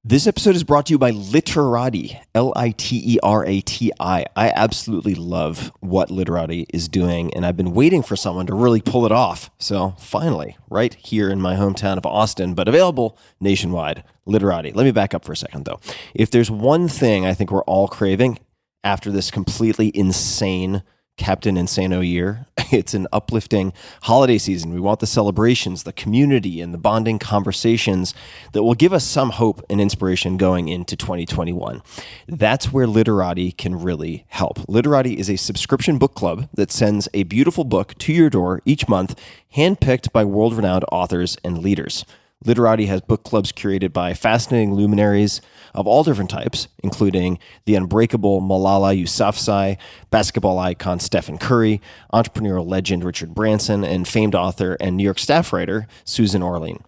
This episode is brought to you by Literati, Literati. I absolutely love what Literati is doing, and I've been waiting for someone to really pull it off. So finally, right here in my hometown of Austin, but available nationwide, Literati. Let me back up for a second, though. If there's one thing I think we're all craving after this completely insane Captain Insano year, it's an uplifting holiday season. We want the celebrations, the community, and the bonding conversations that will give us some hope and inspiration going into 2021. That's where Literati can really help. Literati is a subscription book club that sends a beautiful book to your door each month, handpicked by world-renowned authors and leaders. Literati has book clubs curated by fascinating luminaries of all different types, including the unbreakable Malala Yousafzai, basketball icon Stephen Curry, entrepreneurial legend Richard Branson, and famed author and New York staff writer Susan Orlean.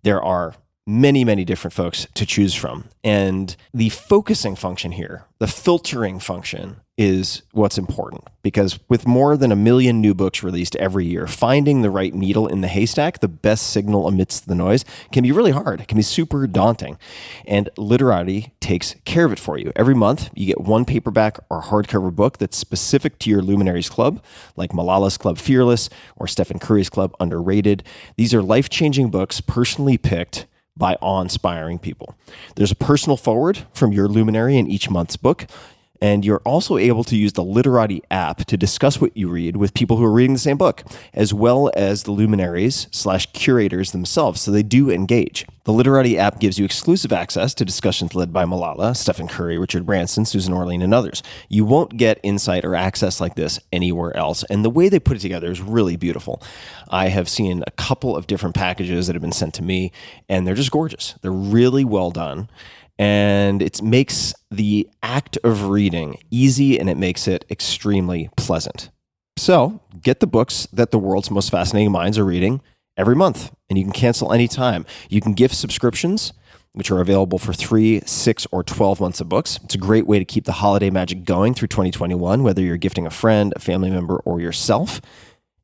There are many, many different folks to choose from. And the focusing function here, the filtering function, is what's important, because with more than 1 million new books released every year, finding the right needle in the haystack, the best signal amidst the noise, can be really hard. It can be super daunting. And Literati takes care of it for you. Every month, you get one paperback or hardcover book that's specific to your Luminaries Club, like Malala's Club Fearless or Stephen Curry's Club Underrated. These are life-changing books personally picked by awe-inspiring people. There's a personal foreword from your luminary in each month's book, and you're also able to use the Literati app to discuss what you read with people who are reading the same book, as well as the luminaries/curators themselves, so they do engage. The Literati app gives you exclusive access to discussions led by Malala, Stephen Curry, Richard Branson, Susan Orlean, and others. You won't get insight or access like this anywhere else, and the way they put it together is really beautiful. I have seen a couple of different packages that have been sent to me, and they're just gorgeous. They're really well done. And it makes the act of reading easy, and it makes it extremely pleasant. So get the books that the world's most fascinating minds are reading every month, and you can cancel anytime. You can gift subscriptions, which are available for 3, 6, or 12 months of books. It's a great way to keep the holiday magic going through 2021, whether you're gifting a friend, a family member, or yourself.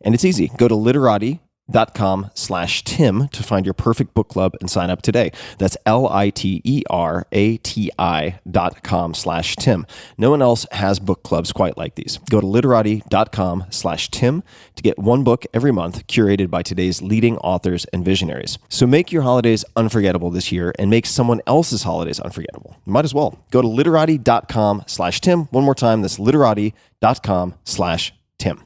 And it's easy. Go to literati.com/Tim to find your perfect book club and sign up today. That's LITERATI.com/Tim. No one else has book clubs quite like these. Go to literati.com/Tim to get one book every month curated by today's leading authors and visionaries. So make your holidays unforgettable this year and make someone else's holidays unforgettable. Might as well. Go to literati.com/Tim. One more time, that's literati.com/Tim.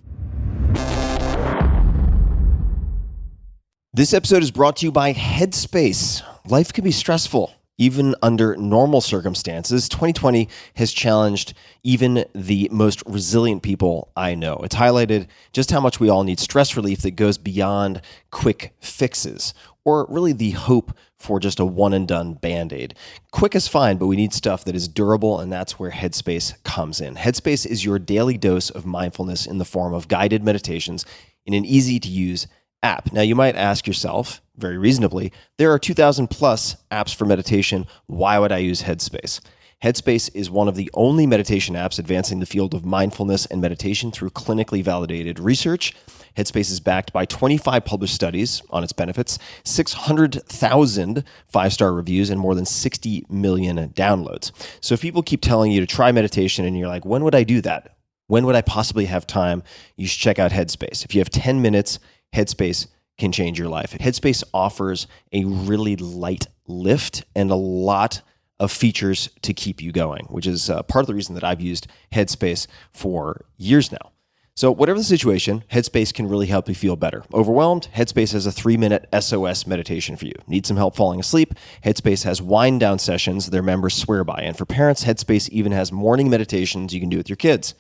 This episode is brought to you by Headspace. Life can be stressful, even under normal circumstances. 2020 has challenged even the most resilient people I know. It's highlighted just how much we all need stress relief that goes beyond quick fixes, or really the hope for just a one-and-done Band-Aid. Quick is fine, but we need stuff that is durable, and that's where Headspace comes in. Headspace is your daily dose of mindfulness in the form of guided meditations in an easy-to-use app. Now, you might ask yourself, very reasonably, there are 2,000 plus apps for meditation. Why would I use Headspace? Headspace is one of the only meditation apps advancing the field of mindfulness and meditation through clinically validated research. Headspace is backed by 25 published studies on its benefits, 600,000 five-star reviews, and more than 60 million downloads. So if people keep telling you to try meditation and you're like, when would I do that? When would I possibly have time? You should check out Headspace. If you have 10 minutes, Headspace can change your life. Headspace offers a really light lift and a lot of features to keep you going, which is part of the reason that I've used Headspace for years now. So whatever the situation, Headspace can really help you feel better. Overwhelmed? Headspace has a 3-minute SOS meditation for you. Need some help falling asleep? Headspace has wind down sessions their members swear by. And for parents, Headspace even has morning meditations you can do with your kids.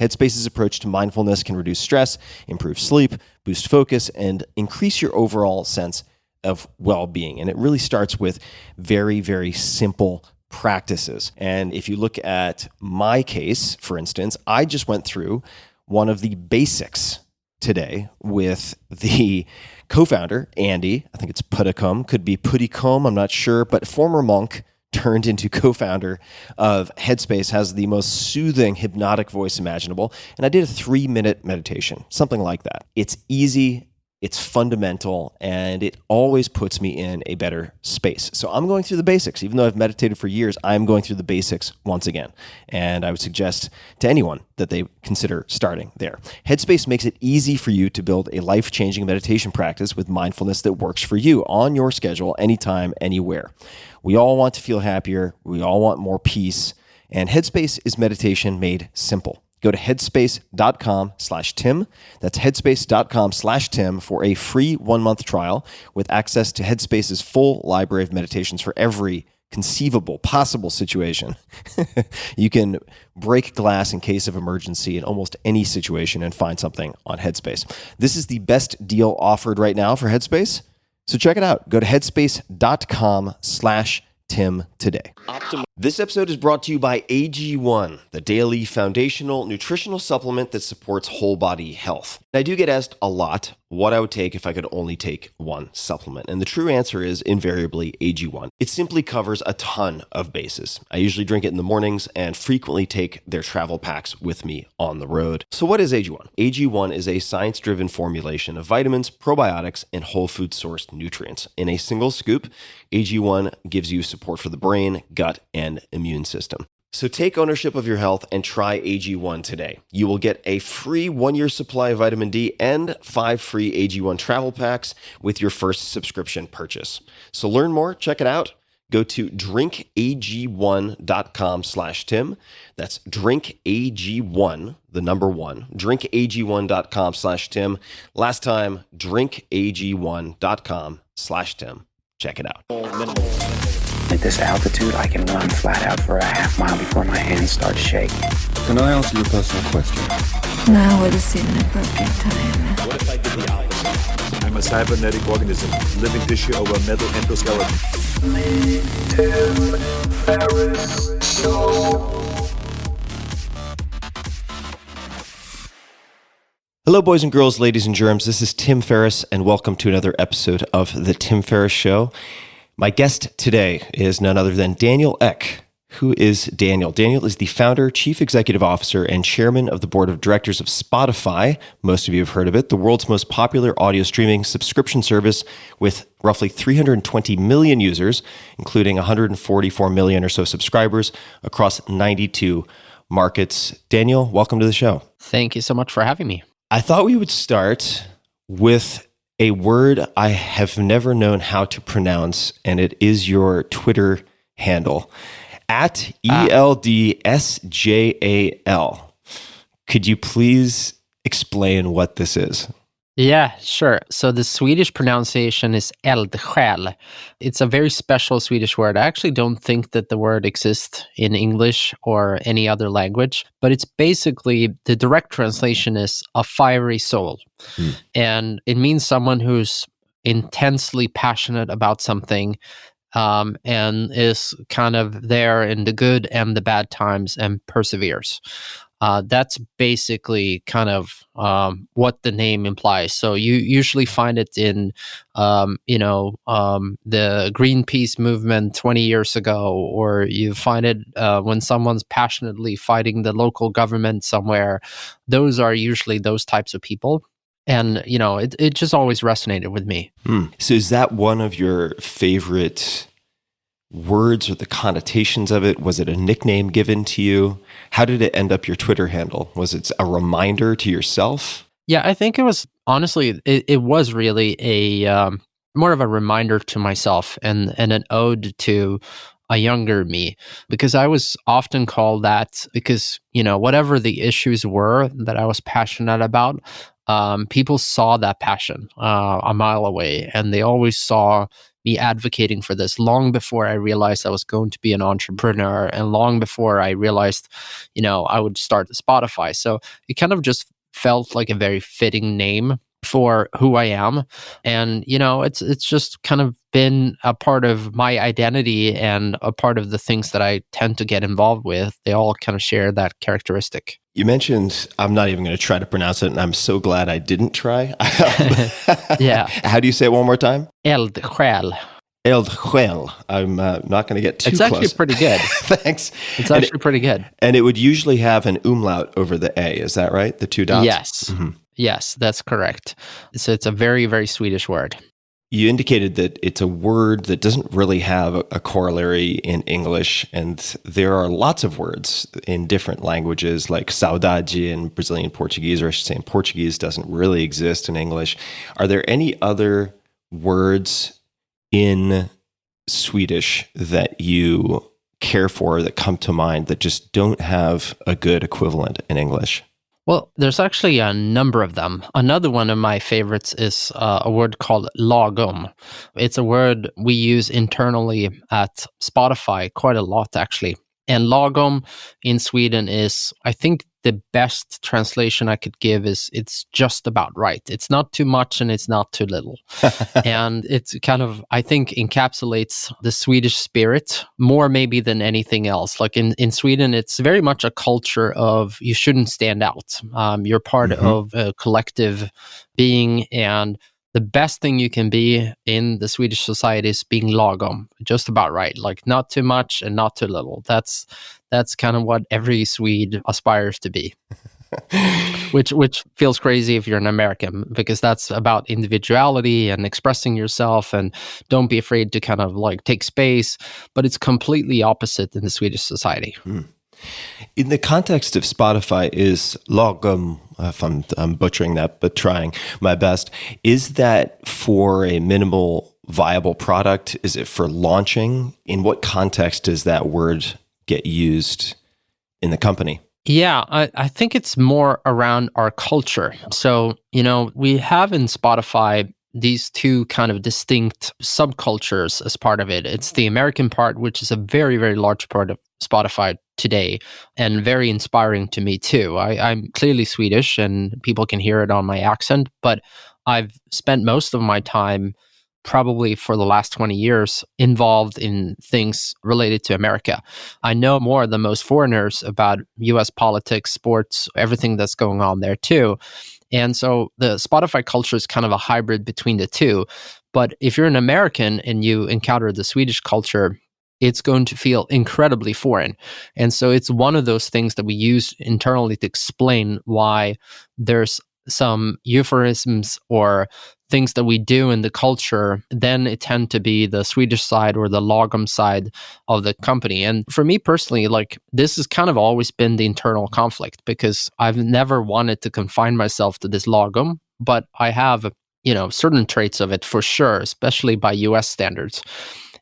Headspace's approach to mindfulness can reduce stress, improve sleep, boost focus, and increase your overall sense of well-being. And it really starts with very, very simple practices. And if you look at my case, for instance, I just went through one of the basics today with the co-founder, Andy. I think it's Puddicombe, could be Puddicombe, I'm not sure, but former monk turned into co-founder of Headspace, has the most soothing, hypnotic voice imaginable. And I did a 3-minute meditation, something like that. It's easy. It's fundamental, and it always puts me in a better space. So I'm going through the basics. Even though I've meditated for years, I'm going through the basics once again. And I would suggest to anyone that they consider starting there. Headspace makes it easy for you to build a life-changing meditation practice with mindfulness that works for you on your schedule, anytime, anywhere. We all want to feel happier. We all want more peace. And Headspace is meditation made simple. Go to headspace.com/Tim. That's headspace.com/Tim for a free 1-month trial with access to Headspace's full library of meditations for every conceivable, possible situation. You can break glass in case of emergency in almost any situation and find something on Headspace. This is the best deal offered right now for Headspace. So check it out. Go to headspace.com/Tim today. This episode is brought to you by AG1, the daily foundational nutritional supplement that supports whole body health. I do get asked a lot what I would take if I could only take one supplement. And the true answer is invariably AG1. It simply covers a ton of bases. I usually drink it in the mornings and frequently take their travel packs with me on the road. So what is AG1? AG1 is a science-driven formulation of vitamins, probiotics, and whole food sourced nutrients. In a single scoop, AG1 gives you support for the brain, gut, and immune system. So take ownership of your health and try AG1 today. You will get a free 1-year supply of vitamin D and 5 free AG1 travel packs with your first subscription purchase. So learn more, check it out. Go to drinkag1.com/Tim. That's drinkag1, the number 1, drinkag1.com/Tim. Last time, drinkag1.com/Tim. Check it out. At this altitude, I can run flat out for a half mile before my hands start shaking. Can I answer your personal question? Now would seem an appropriate time. What if I did the opposite? I'm a cybernetic organism, living tissue over a metal endoskeleton. Tim Ferriss Show. Hello, boys and girls, ladies and germs. This is Tim Ferriss, and welcome to another episode of The Tim Ferriss Show. My guest today is none other than Daniel Ek. Who is Daniel? Daniel is the founder, chief executive officer, and chairman of the board of directors of Spotify. Most of you have heard of it, the world's most popular audio streaming subscription service with roughly 320 million users, including 144 million or so subscribers across 92 markets. Daniel, welcome to the show. Thank you so much for having me. I thought we would start with a word I have never known how to pronounce, and it is your Twitter handle, at ELDSJAL. Could you please explain what this is? Yeah, sure. So the Swedish pronunciation is eldsjäl. It's a very special Swedish word. I actually don't think that the word exists in English or any other language, but it's basically, the direct translation is a fiery soul. And it means someone who's intensely passionate about something, and is kind of there in the good and the bad times and perseveres. That's basically kind of what the name implies. So you usually find it in, the Greenpeace movement 20 years ago, or you find it when someone's passionately fighting the local government somewhere. Those are usually those types of people. And, it just always resonated with me. So is that one of your favorite words or the connotations of it? Was it a nickname given to you? How did it end up your Twitter handle? Was it a reminder to yourself? Yeah, I think it was, honestly, it was really a more of a reminder to myself and an ode to a younger me, because I was often called that because, whatever the issues were that I was passionate about, people saw that passion a mile away, and they always saw me advocating for this long before I realized I was going to be an entrepreneur, and long before I realized, I would start Spotify. So it kind of just felt like a very fitting name for who I am. And, it's just kind of been a part of my identity and a part of the things that I tend to get involved with. They all kind of share that characteristic. You mentioned, I'm not even going to try to pronounce it, and I'm so glad I didn't try. Yeah. How do you say it one more time? Eldsjäl. Eldsjäl. I'm not going to get too close. It's actually pretty good. Thanks. It's actually pretty good. And it would usually have an umlaut over the A. Is that right? The 2 dots? Yes. Mm-hmm. Yes, that's correct. So it's a very, very Swedish word. You indicated that it's a word that doesn't really have a corollary in English, and there are lots of words in different languages, like saudade in Brazilian Portuguese, or I should say in Portuguese, doesn't really exist in English. Are there any other words in Swedish that you care for that come to mind that just don't have a good equivalent in English? Well, there's actually a number of them. Another one of my favorites is a word called lagom. It's a word we use internally at Spotify quite a lot, actually. And lagom in Sweden is, I think the best translation I could give is it's just about right. It's not too much and it's not too little. And it's kind of, I think, encapsulates the Swedish spirit more maybe than anything else. Like in Sweden, it's very much a culture of you shouldn't stand out. You're part of a collective being, and the best thing you can be in the Swedish society is being lagom, just about right, like not too much and not too little. That's kind of what every Swede aspires to be, which feels crazy if you're an American, because that's about individuality and expressing yourself, and don't be afraid to kind of like take space. But it's completely opposite in the Swedish society. In the context of Spotify, is lagom, if I'm butchering that, but trying my best, is that for a minimal viable product? Is it for launching? In what context does that word get used in the company? Yeah, I think it's more around our culture. So, we have in Spotify these two kind of distinct subcultures as part of it. It's the American part, which is a very, very large part of Spotify today, and very inspiring to me too. I'm clearly Swedish, and people can hear it on my accent, but I've spent most of my time, probably for the last 20 years, involved in things related to America. I know more than most foreigners about US politics, sports, everything that's going on there too. And so the Spotify culture is kind of a hybrid between the two. But if you're an American and you encounter the Swedish culture, it's going to feel incredibly foreign. And so it's one of those things that we use internally to explain why there's some euphemisms or things that we do in the culture, then it tend to be the Swedish side or the lagom side of the company. And for me personally, like, this has kind of always been the internal conflict, because I've never wanted to confine myself to this lagom, but I have, certain traits of it for sure, especially by US standards.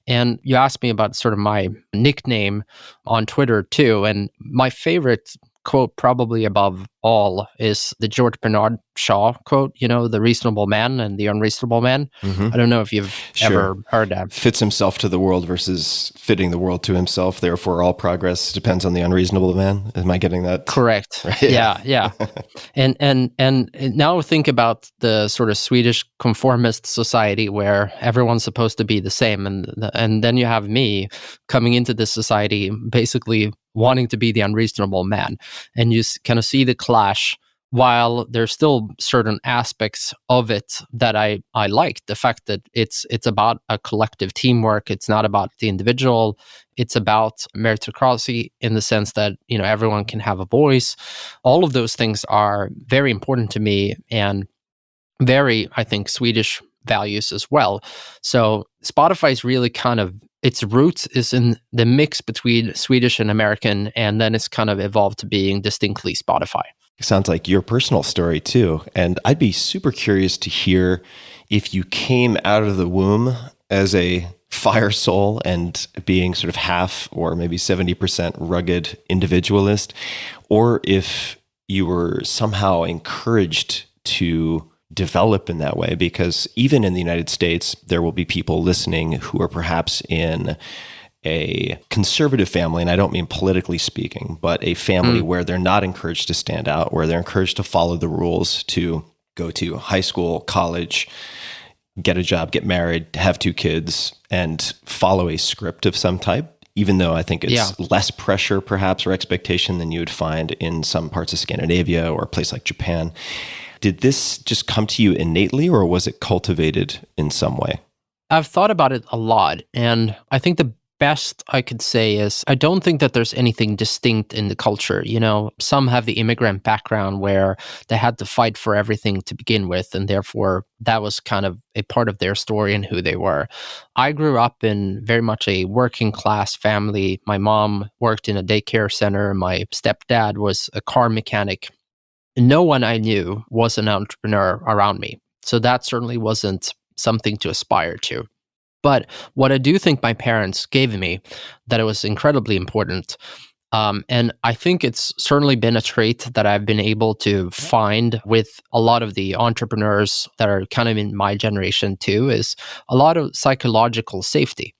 And you asked me about sort of my nickname on Twitter too. And my favorite quote, probably above all, is the George Bernard Shaw quote, the reasonable man and the unreasonable man. I don't know if you've ever heard that. Fits himself to the world versus fitting the world to himself. Therefore, all progress depends on the unreasonable man. Am I getting that? Correct. Right? Yeah. And now think about the sort of Swedish conformist society where everyone's supposed to be the same. And then you have me coming into this society basically wanting to be the unreasonable man. And you kind of see the clash, while there's still certain aspects of it that I like. The fact that it's about a collective teamwork. It's not about the individual. It's about meritocracy in the sense that, everyone can have a voice. All of those things are very important to me, and very, I think, Swedish values as well. So Spotify is really kind of, its roots is in the mix between Swedish and American, and then it's kind of evolved to being distinctly Spotify. Sounds like your personal story too. And I'd be super curious to hear if you came out of the womb as a fire soul and being sort of half or maybe 70% rugged individualist, or if you were somehow encouraged to develop in that way, because even in the United States, there will be people listening who are perhaps in a conservative family, and I don't mean politically speaking, but a family where they're not encouraged to stand out, where they're encouraged to follow the rules, to go to high school, college, get a job, get married, have 2 kids, and follow a script of some type, even though I think it's less pressure perhaps or expectation than you would find in some parts of Scandinavia or a place like Japan. Did this just come to you innately, or was it cultivated in some way? I've thought about it a lot, and I think the best I could say is I don't think that there's anything distinct in the culture. You know, some have the immigrant background where they had to fight for everything to begin with, and therefore that was kind of a part of their story and who they were. I grew up in very much a working class family. My mom worked in a daycare center. My stepdad was a car mechanic. No one I knew was an entrepreneur around me. So that certainly wasn't something to aspire to. But what I do think my parents gave me that it was incredibly important. And I think it's certainly been a trait that I've been able to find with a lot of the entrepreneurs that are kind of in my generation too, is a lot of psychological safety.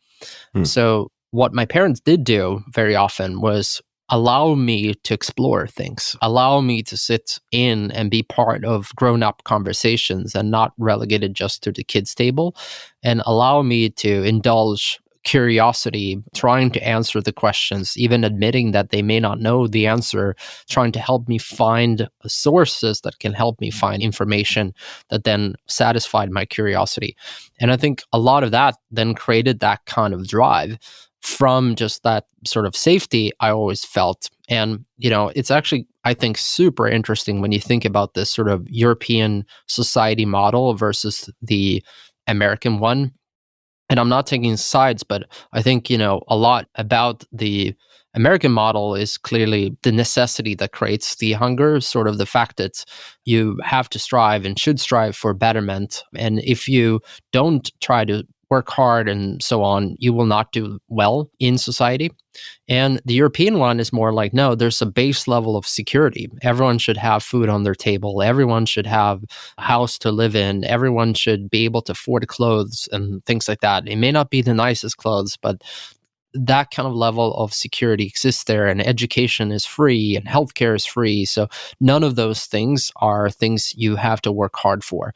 So what my parents did do very often was allow me to explore things, allow me to sit in and be part of grown-up conversations and not relegated just to the kids' table, and allow me to indulge curiosity, trying to answer the questions, even admitting that they may not know the answer, trying to help me find sources that can help me find information that then satisfied my curiosity. And I think a lot of that then created that kind of drive from just that sort of safety I always felt. And, you know, it's actually, I think, super interesting when you think about this sort of European society model versus the American one. And I'm not taking sides, but I think, you know, a lot about the American model is clearly the necessity that creates the hunger, sort of the fact that you have to strive and should strive for betterment. And if you don't try to work hard and so on, you will not do well in society. And the European one is more like, no, there's a base level of security. Everyone should have food on their table. Everyone should have a house to live in. Everyone should be able to afford clothes and things like that. It may not be the nicest clothes, but that kind of level of security exists there, and education is free and healthcare is free. So none of those things are things you have to work hard for.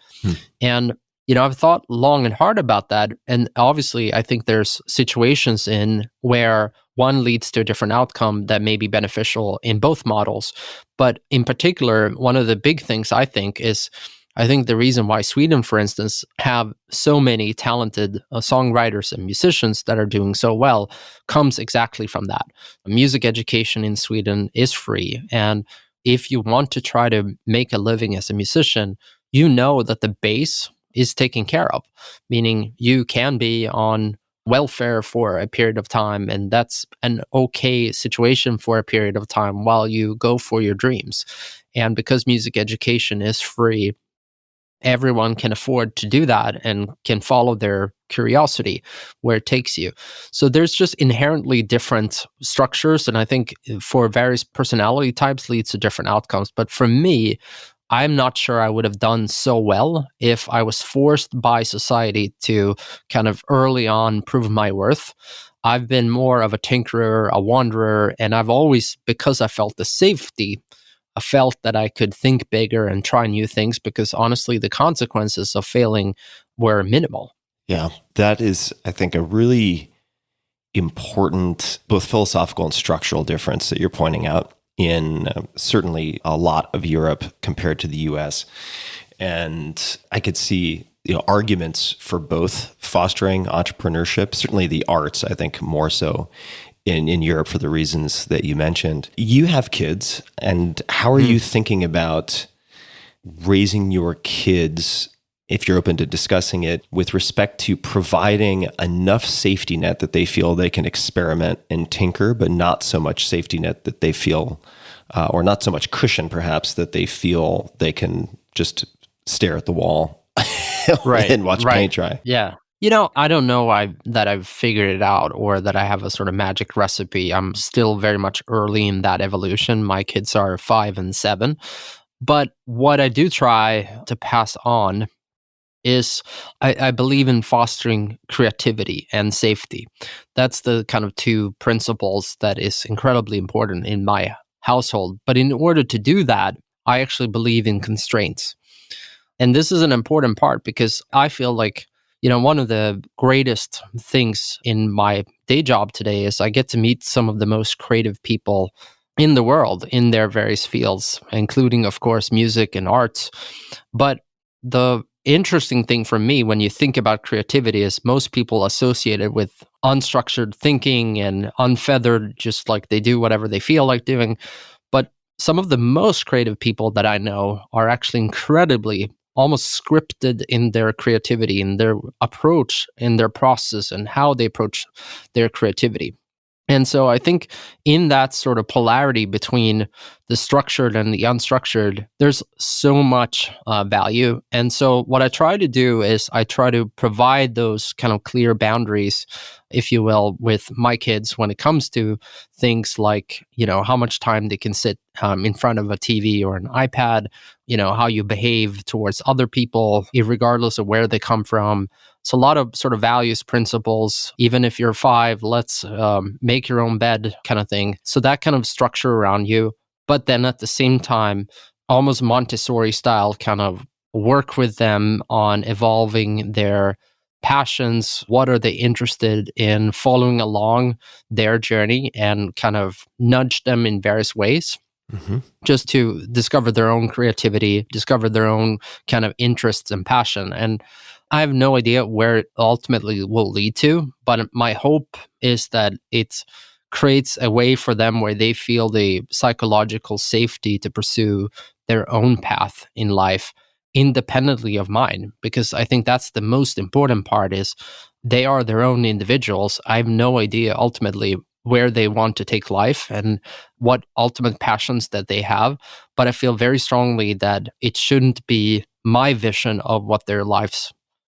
And you know, I've thought long and hard about that. And obviously, I think there's situations in where one leads to a different outcome that may be beneficial in both models. But in particular, one of the big things I think is, I think the reason why Sweden, for instance, have so many talented songwriters and musicians that are doing so well comes exactly from that. Music education in Sweden is free. And if you want to try to make a living as a musician, you know that the base is taken care of, meaning you can be on welfare for a period of time, and that's an okay situation for a period of time while you go for your dreams. And because music education is free, everyone can afford to do that and can follow their curiosity where it takes you. So there's just inherently different structures, and I think for various personality types leads to different outcomes. But for me, I'm not sure I would have done so well if I was forced by society to kind of early on prove my worth. I've been more of a tinkerer, a wanderer, and I've always, because I felt the safety, I felt that I could think bigger and try new things, because honestly, the consequences of failing were minimal. Yeah, that is, I think, a really important both philosophical and structural difference that you're pointing out in certainly a lot of Europe compared to the US. And I could see, you know, arguments for both fostering entrepreneurship, certainly the arts, I think more so in Europe for the reasons that you mentioned. You have kids, and how are you thinking about raising your kids, if you're open to discussing it, with respect to providing enough safety net that they feel they can experiment and tinker, but not so much safety net that they feel, or not so much cushion perhaps, that they feel they can just stare at the wall and watch paint dry? Yeah. You know, I don't know that I've figured it out or that I have a sort of magic recipe. I'm still very much early in that evolution. My kids are 5 and 7. But what I do try to pass on is I believe in fostering creativity and safety. That's the kind of two principles that is incredibly important in my household. But in order to do that, I actually believe in constraints. And this is an important part because I feel like, you know, one of the greatest things in my day job today is I get to meet some of the most creative people in the world in their various fields, including, of course, music and arts. But the interesting thing for me when you think about creativity is most people associate it with unstructured thinking and unfeathered, just like they do whatever they feel like doing. But some of the most creative people that I know are actually incredibly almost scripted in their creativity, in their approach, in their process, and how they approach their creativity. And so I think in that sort of polarity between the structured and the unstructured, there's so much value. And so what I try to do is I try to provide those kind of clear boundaries, if you will, with my kids when it comes to things like, how much time they can sit in front of a TV or an iPad, how you behave towards other people, regardless of where they come from. It's a lot of sort of values, principles. Even if you're 5, let's make your own bed kind of thing. So that kind of structure around you. But then at the same time, almost Montessori style, kind of work with them on evolving their passions. What are they interested in, following along their journey, and kind of nudge them in various ways. Just to discover their own creativity, discover their own kind of interests and passion. And I have no idea where it ultimately will lead to, but my hope is that it creates a way for them where they feel the psychological safety to pursue their own path in life independently of mine. Because I think that's the most important part, is they are their own individuals. I have no idea ultimately where they want to take life and what ultimate passions that they have. But I feel very strongly that it shouldn't be my vision of what their lives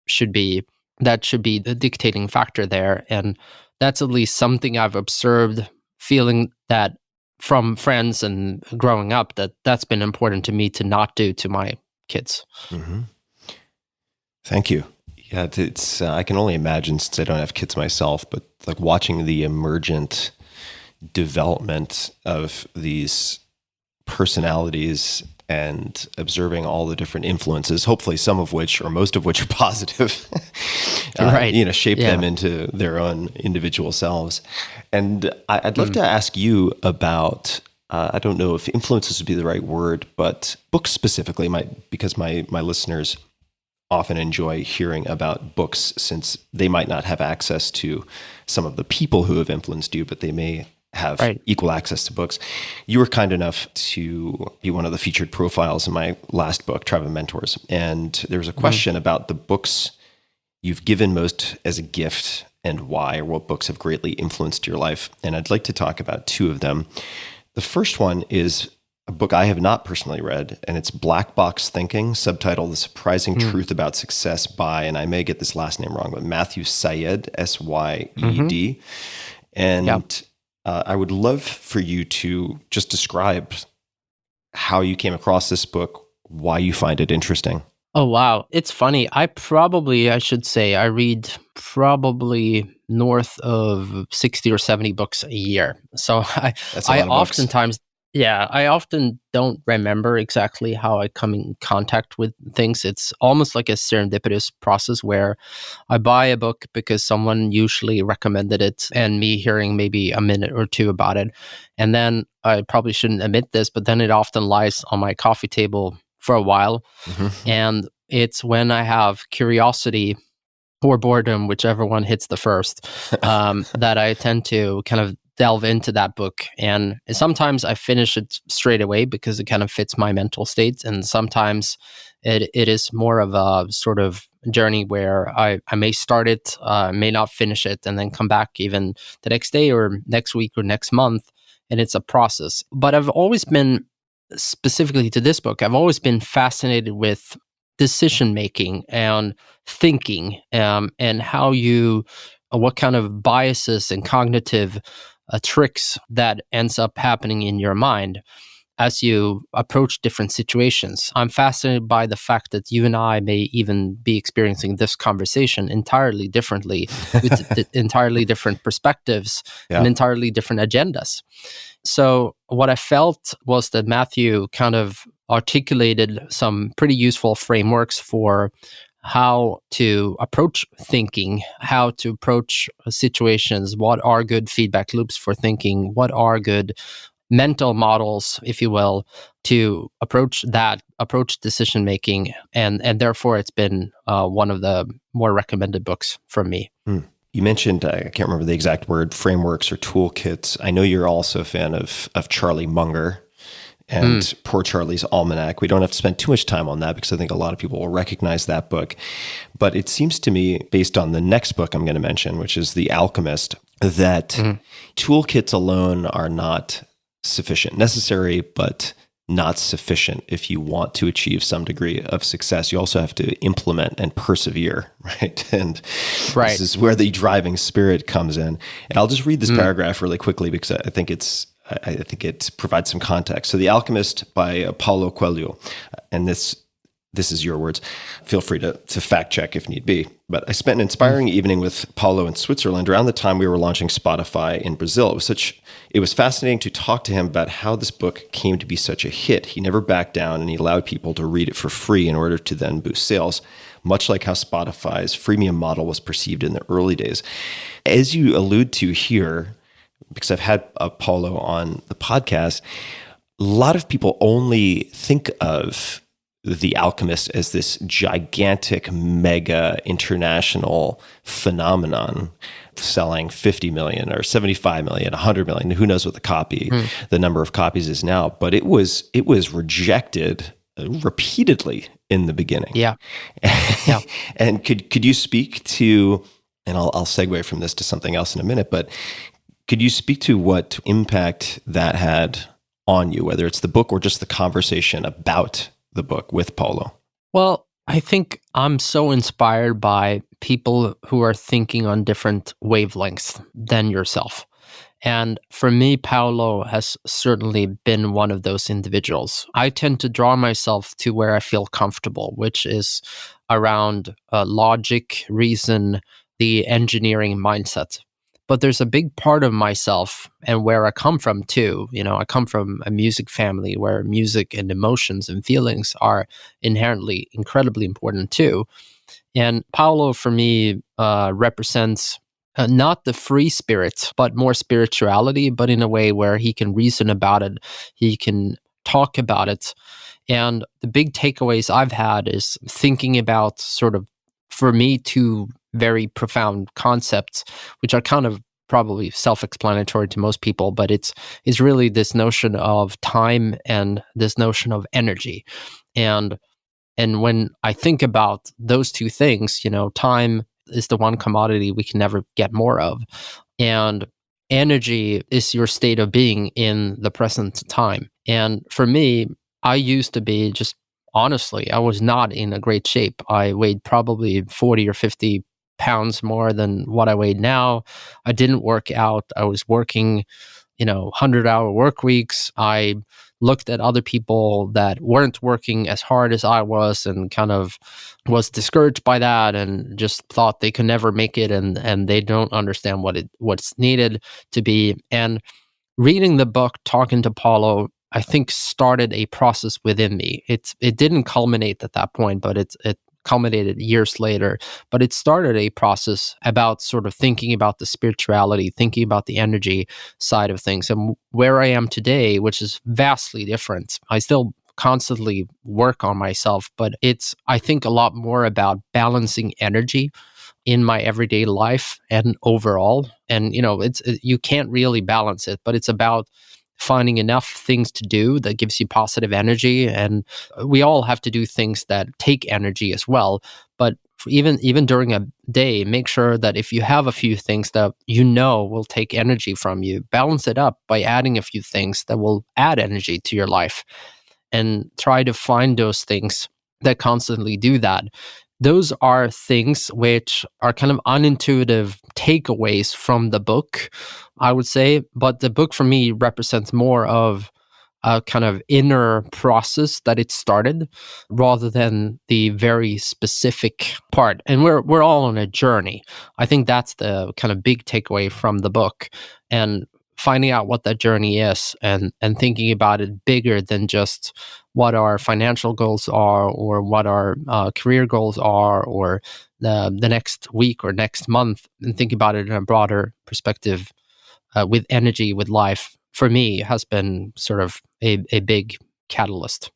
should be. That should be the dictating factor there. And that's at least something I've observed, feeling that from friends and growing up, that's been important to me to not do to my kids. Thank you. Yeah, it's I can only imagine, since I don't have kids myself, but like watching the emergent development of these personalities and observing all the different influences, hopefully some of which or most of which are positive, right? Shape them into their own individual selves. And I'd love to ask you about, I don't know if influences would be the right word, but books specifically, because my listeners often enjoy hearing about books, since they might not have access to some of the people who have influenced you, but they may have equal access to books. You were kind enough to be one of the featured profiles in my last book, Tribe of Mentors. And there was a question about the books you've given most as a gift and why, or what books have greatly influenced your life. And I'd like to talk about 2 of them. The first one is a book I have not personally read, and it's Black Box Thinking, subtitled The Surprising Truth About Success by, and I may get this last name wrong, but Matthew Syed, Syed. And I would love for you to just describe how you came across this book, why you find it interesting. Oh, wow. It's funny. I should say, I read probably north of 60 or 70 books a year. So I oftentimes... Yeah, I often don't remember exactly how I come in contact with things. It's almost like a serendipitous process where I buy a book because someone usually recommended it, and me hearing maybe a minute or 2 about it. And then I probably shouldn't admit this, but then it often lies on my coffee table for a while. And it's when I have curiosity or boredom, whichever one hits the first, that I tend to kind of delve into that book. And sometimes I finish it straight away because it kind of fits my mental state. And sometimes it is more of a sort of journey where I may start it, may not finish it, and then come back even the next day or next week or next month. And it's a process. But I've always been, specifically to this book, I've always been fascinated with decision making and thinking, and how what kind of biases and cognitive tricks that ends up happening in your mind as you approach different situations. I'm fascinated by the fact that you and I may even be experiencing this conversation entirely differently, with entirely different perspectives and entirely different agendas. So what I felt was that Matthew kind of articulated some pretty useful frameworks for how to approach thinking, how to approach situations, what are good feedback loops for thinking, what are good mental models, if you will, to approach decision making, and therefore it's been one of the more recommended books from me. You mentioned, I can't remember the exact word, frameworks or toolkits. I know you're also a fan of Charlie Munger and Poor Charlie's Almanac. We don't have to spend too much time on that because I think a lot of people will recognize that book. But it seems to me, based on the next book I'm going to mention, which is The Alchemist, that toolkits alone are not sufficient. Necessary, but not sufficient if you want to achieve some degree of success. You also have to implement and persevere, right? And this is where the driving spirit comes in. And I'll just read this paragraph really quickly because I think it provides some context. So The Alchemist by Paulo Coelho, and this is your words. Feel free to fact check if need be. But I spent an inspiring evening with Paulo in Switzerland around the time we were launching Spotify in Brazil. It was fascinating to talk to him about how this book came to be such a hit. He never backed down, and he allowed people to read it for free in order to then boost sales, much like how Spotify's freemium model was perceived in the early days. As you allude to here, because I've had Paulo on the podcast, a lot of people only think of The Alchemist as this gigantic, mega international phenomenon, selling 50 million or 75 million, 100 million. Who knows what the number of copies is now? But it was rejected repeatedly in the beginning. Yeah. And could you speak to? And I'll segue from this to something else in a minute. But could you speak to what impact that had on you, whether it's the book or just the conversation about the book with Paulo? Well, I think I'm so inspired by people who are thinking on different wavelengths than yourself. And for me, Paulo has certainly been one of those individuals. I tend to draw myself to where I feel comfortable, which is around logic, reason, the engineering mindset. But there's a big part of myself and where I come from too. I come from a music family where music and emotions and feelings are inherently incredibly important too. And Paulo, for me, represents not the free spirit, but more spirituality, but in a way where he can reason about it, he can talk about it. And the big takeaways I've had is thinking about sort of, for me, two very profound concepts, which are kind of probably self-explanatory to most people, but it's really this notion of time and this notion of energy. And when I think about those two things, time is the one commodity we can never get more of. And energy is your state of being in the present time. And for me, I used to be honestly, I was not in a great shape. I weighed probably 40 or 50 pounds more than what I weigh now. I didn't work out. I was working, 100-hour work weeks. I looked at other people that weren't working as hard as I was and kind of was discouraged by that and just thought they could never make it and they don't understand what's needed to be. And reading the book, talking to Paulo, I think started a process within me. It didn't culminate at that point, but it culminated years later. But it started a process about sort of thinking about the spirituality, thinking about the energy side of things. And where I am today, which is vastly different, I still constantly work on myself, but it's, I think, a lot more about balancing energy in my everyday life and overall. And, you can't really balance it, but it's about finding enough things to do that gives you positive energy. And we all have to do things that take energy as well. But even during a day, make sure that if you have a few things that will take energy from you, balance it up by adding a few things that will add energy to your life. And try to find those things that constantly do that. Those are things which are kind of unintuitive takeaways from the book, I would say. But the book for me represents more of a kind of inner process that it started rather than the very specific part. And we're all on a journey. I think that's the kind of big takeaway from the book. And finding out what that journey is and thinking about it bigger than just what our financial goals are or what our career goals are or the next week or next month, and think about it in a broader perspective with energy, with life. for me, has been sort of a big catalyst.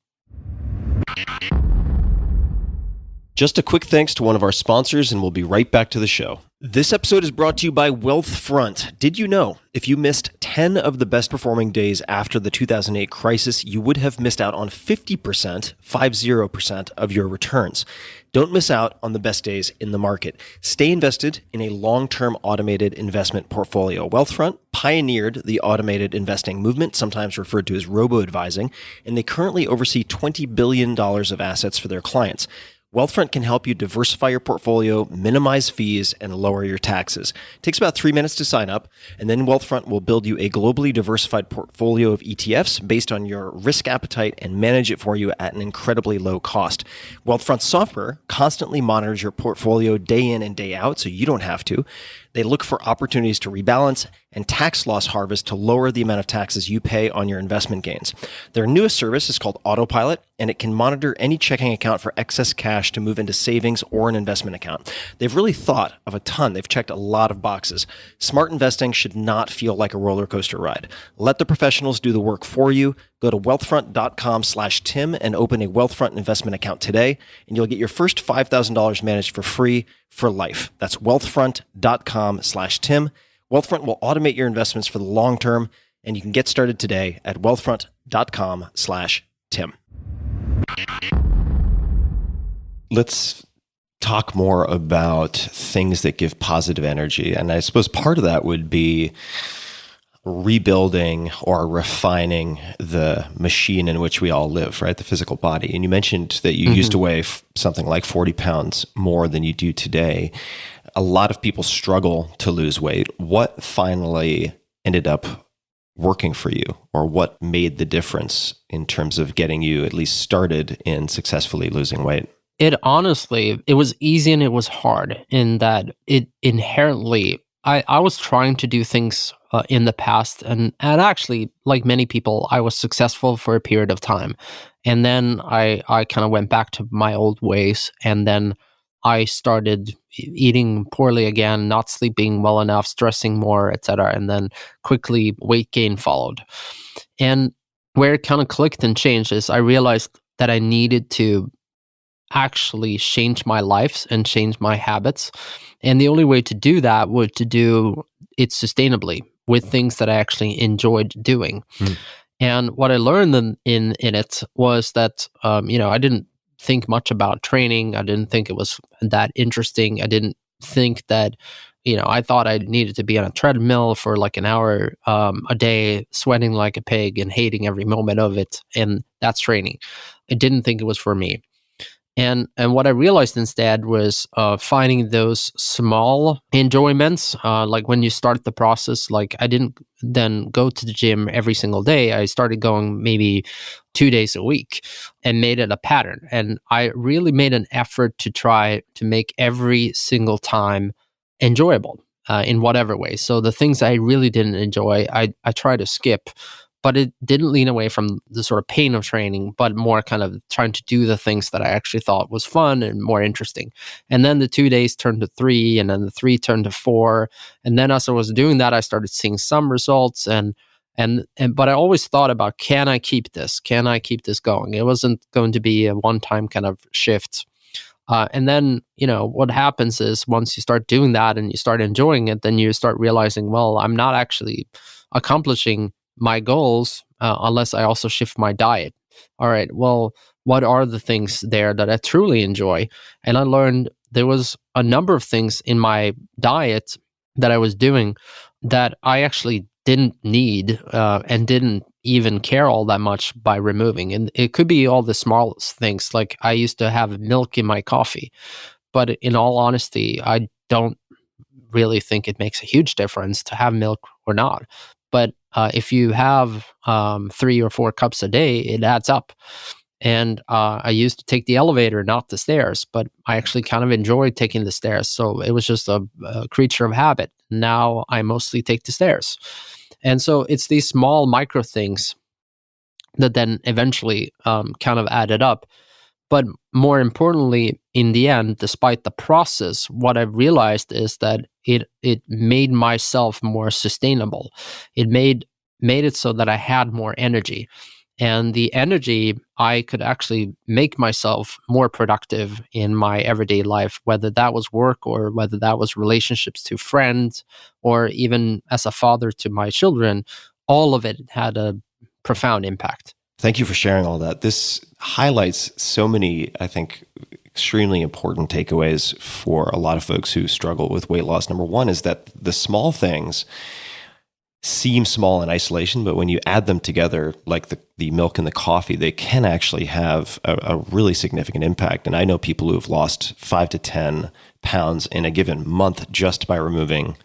Just a quick thanks to one of our sponsors, and we'll be right back to the show. This episode is brought to you by Wealthfront. Did you know if you missed 10 of the best performing days after the 2008 crisis, you would have missed out on 50% of your returns? Don't miss out on the best days in the market. Stay invested in a long-term automated investment portfolio. Wealthfront pioneered the automated investing movement, sometimes referred to as robo-advising, and they currently oversee $20 billion of assets for their clients. Wealthfront can help you diversify your portfolio, minimize fees, and lower your taxes. It takes about 3 minutes to sign up, and then Wealthfront will build you a globally diversified portfolio of ETFs based on your risk appetite and manage it for you at an incredibly low cost. Wealthfront software constantly monitors your portfolio day in and day out, so you don't have to. They look for opportunities to rebalance and tax loss harvest to lower the amount of taxes you pay on your investment gains. Their newest service is called Autopilot, and it can monitor any checking account for excess cash to move into savings or an investment account. They've really thought of a ton. They've checked a lot of boxes. Smart investing should not feel like a roller coaster ride. Let the professionals do the work for you. Go to wealthfront.com/Tim and open a Wealthfront investment account today, and you'll get your first $5,000 managed for free for life. That's wealthfront.com/Tim. Wealthfront will automate your investments for the long term, and you can get started today at wealthfront.com/Tim. Let's talk more about things that give positive energy. And I suppose part of that would be rebuilding or refining the machine in which we all live, right? The physical body. And you mentioned that you used to weigh something like 40 pounds more than you do today. A lot of people struggle to lose weight. What finally ended up working for you, or what made the difference in terms of getting you at least started in successfully losing weight? It honestly, it was easy and it was hard in that it inherently, I was trying to do things in the past, and actually, like many people, I was successful for a period of time, and then I kind of went back to my old ways, and then I started eating poorly again, not sleeping well enough, stressing more, etc., and then quickly weight gain followed. And where it kind of clicked and changed is I realized that I needed to actually change my life and change my habits. And the only way to do that was to do it sustainably with things that I actually enjoyed doing. And what I learned in it was that, I didn't think much about training. I didn't think it was that interesting. I didn't think that, I thought I needed to be on a treadmill for like an hour a day, sweating like a pig and hating every moment of it. And that's training. I didn't think it was for me. And what I realized instead was finding those small enjoyments. Like when you start the process, like I didn't then go to the gym every single day. I started going maybe 2 days a week and made it a pattern. And I really made an effort to try to make every single time enjoyable in whatever way. So the things I really didn't enjoy, I try to skip. But it didn't lean away from the sort of pain of training, but more kind of trying to do the things that I actually thought was fun and more interesting. And then the 2 days turned to 3, and then the 3 turned to 4. And then as I was doing that, I started seeing some results. But I always thought about, can I keep this? Can I keep this going? It wasn't going to be a one-time kind of shift. And then, what happens is once you start doing that and you start enjoying it, then you start realizing, well, I'm not actually accomplishing my goals unless I also shift my diet. All right, well, what are the things there that I truly enjoy? And I learned there was a number of things in my diet that I was doing that I actually didn't need and didn't even care all that much by removing. And it could be all the smallest things. Like I used to have milk in my coffee, but in all honesty, I don't really think it makes a huge difference to have milk or not. But if you have 3 or 4 cups a day, it adds up. And I used to take the elevator, not the stairs, but I actually kind of enjoyed taking the stairs. So it was just a creature of habit. Now I mostly take the stairs. And so it's these small micro things that then eventually kind of added up. But more importantly, in the end, despite the process, what I realized is that it made myself more sustainable. It made made it so that I had more energy. And the energy, I could actually make myself more productive in my everyday life, whether that was work or whether that was relationships to friends or even as a father to my children. All of it had a profound impact. Thank you for sharing all that. This highlights so many, I think, extremely important takeaways for a lot of folks who struggle with weight loss. Number one is that the small things seem small in isolation, but when you add them together, like the milk and the coffee, they can actually have a really significant impact. And I know people who have lost 5 to 10 pounds in a given month just by removing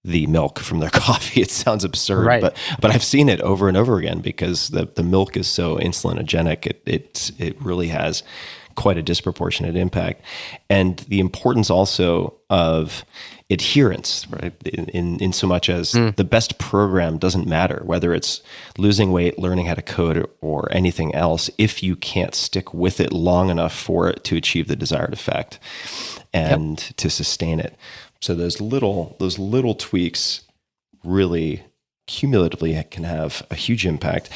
the milk from their coffee. It sounds absurd, Right. but I've seen it over and over again because the milk is so insulinogenic. It really has quite a disproportionate impact. And the importance also of adherence, right? In so much as the best program doesn't matter, whether it's losing weight, learning how to code, or anything else, if you can't stick with it long enough for it to achieve the desired effect and to sustain it. So those little tweaks really cumulatively can have a huge impact.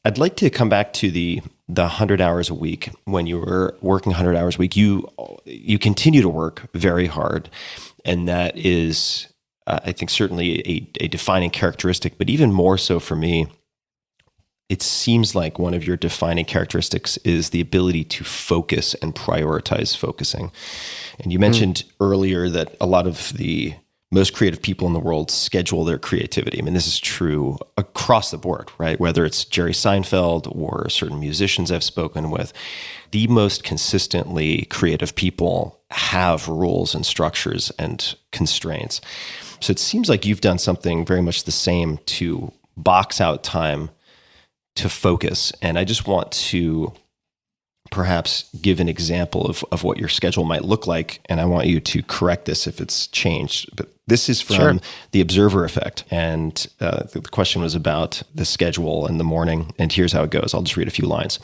I'd like to come back to the 100 hours a week. When you were working 100 hours a week, you continue to work very hard. And that is, I think, certainly a defining characteristic, but even more so for me, it seems like one of your defining characteristics is the ability to focus and prioritize focusing. And you mentioned earlier that a lot of the most creative people in the world schedule their creativity. I mean, this is true across the board, right? Whether it's Jerry Seinfeld or certain musicians I've spoken with, the most consistently creative people have rules and structures and constraints. So it seems like you've done something very much the same to box out time to focus. And I just want to perhaps give an example of what your schedule might look like. And I want you to correct this if it's changed. But this is from The Observer Effect. And the question was about the schedule in the morning. And here's how it goes. I'll just read a few lines.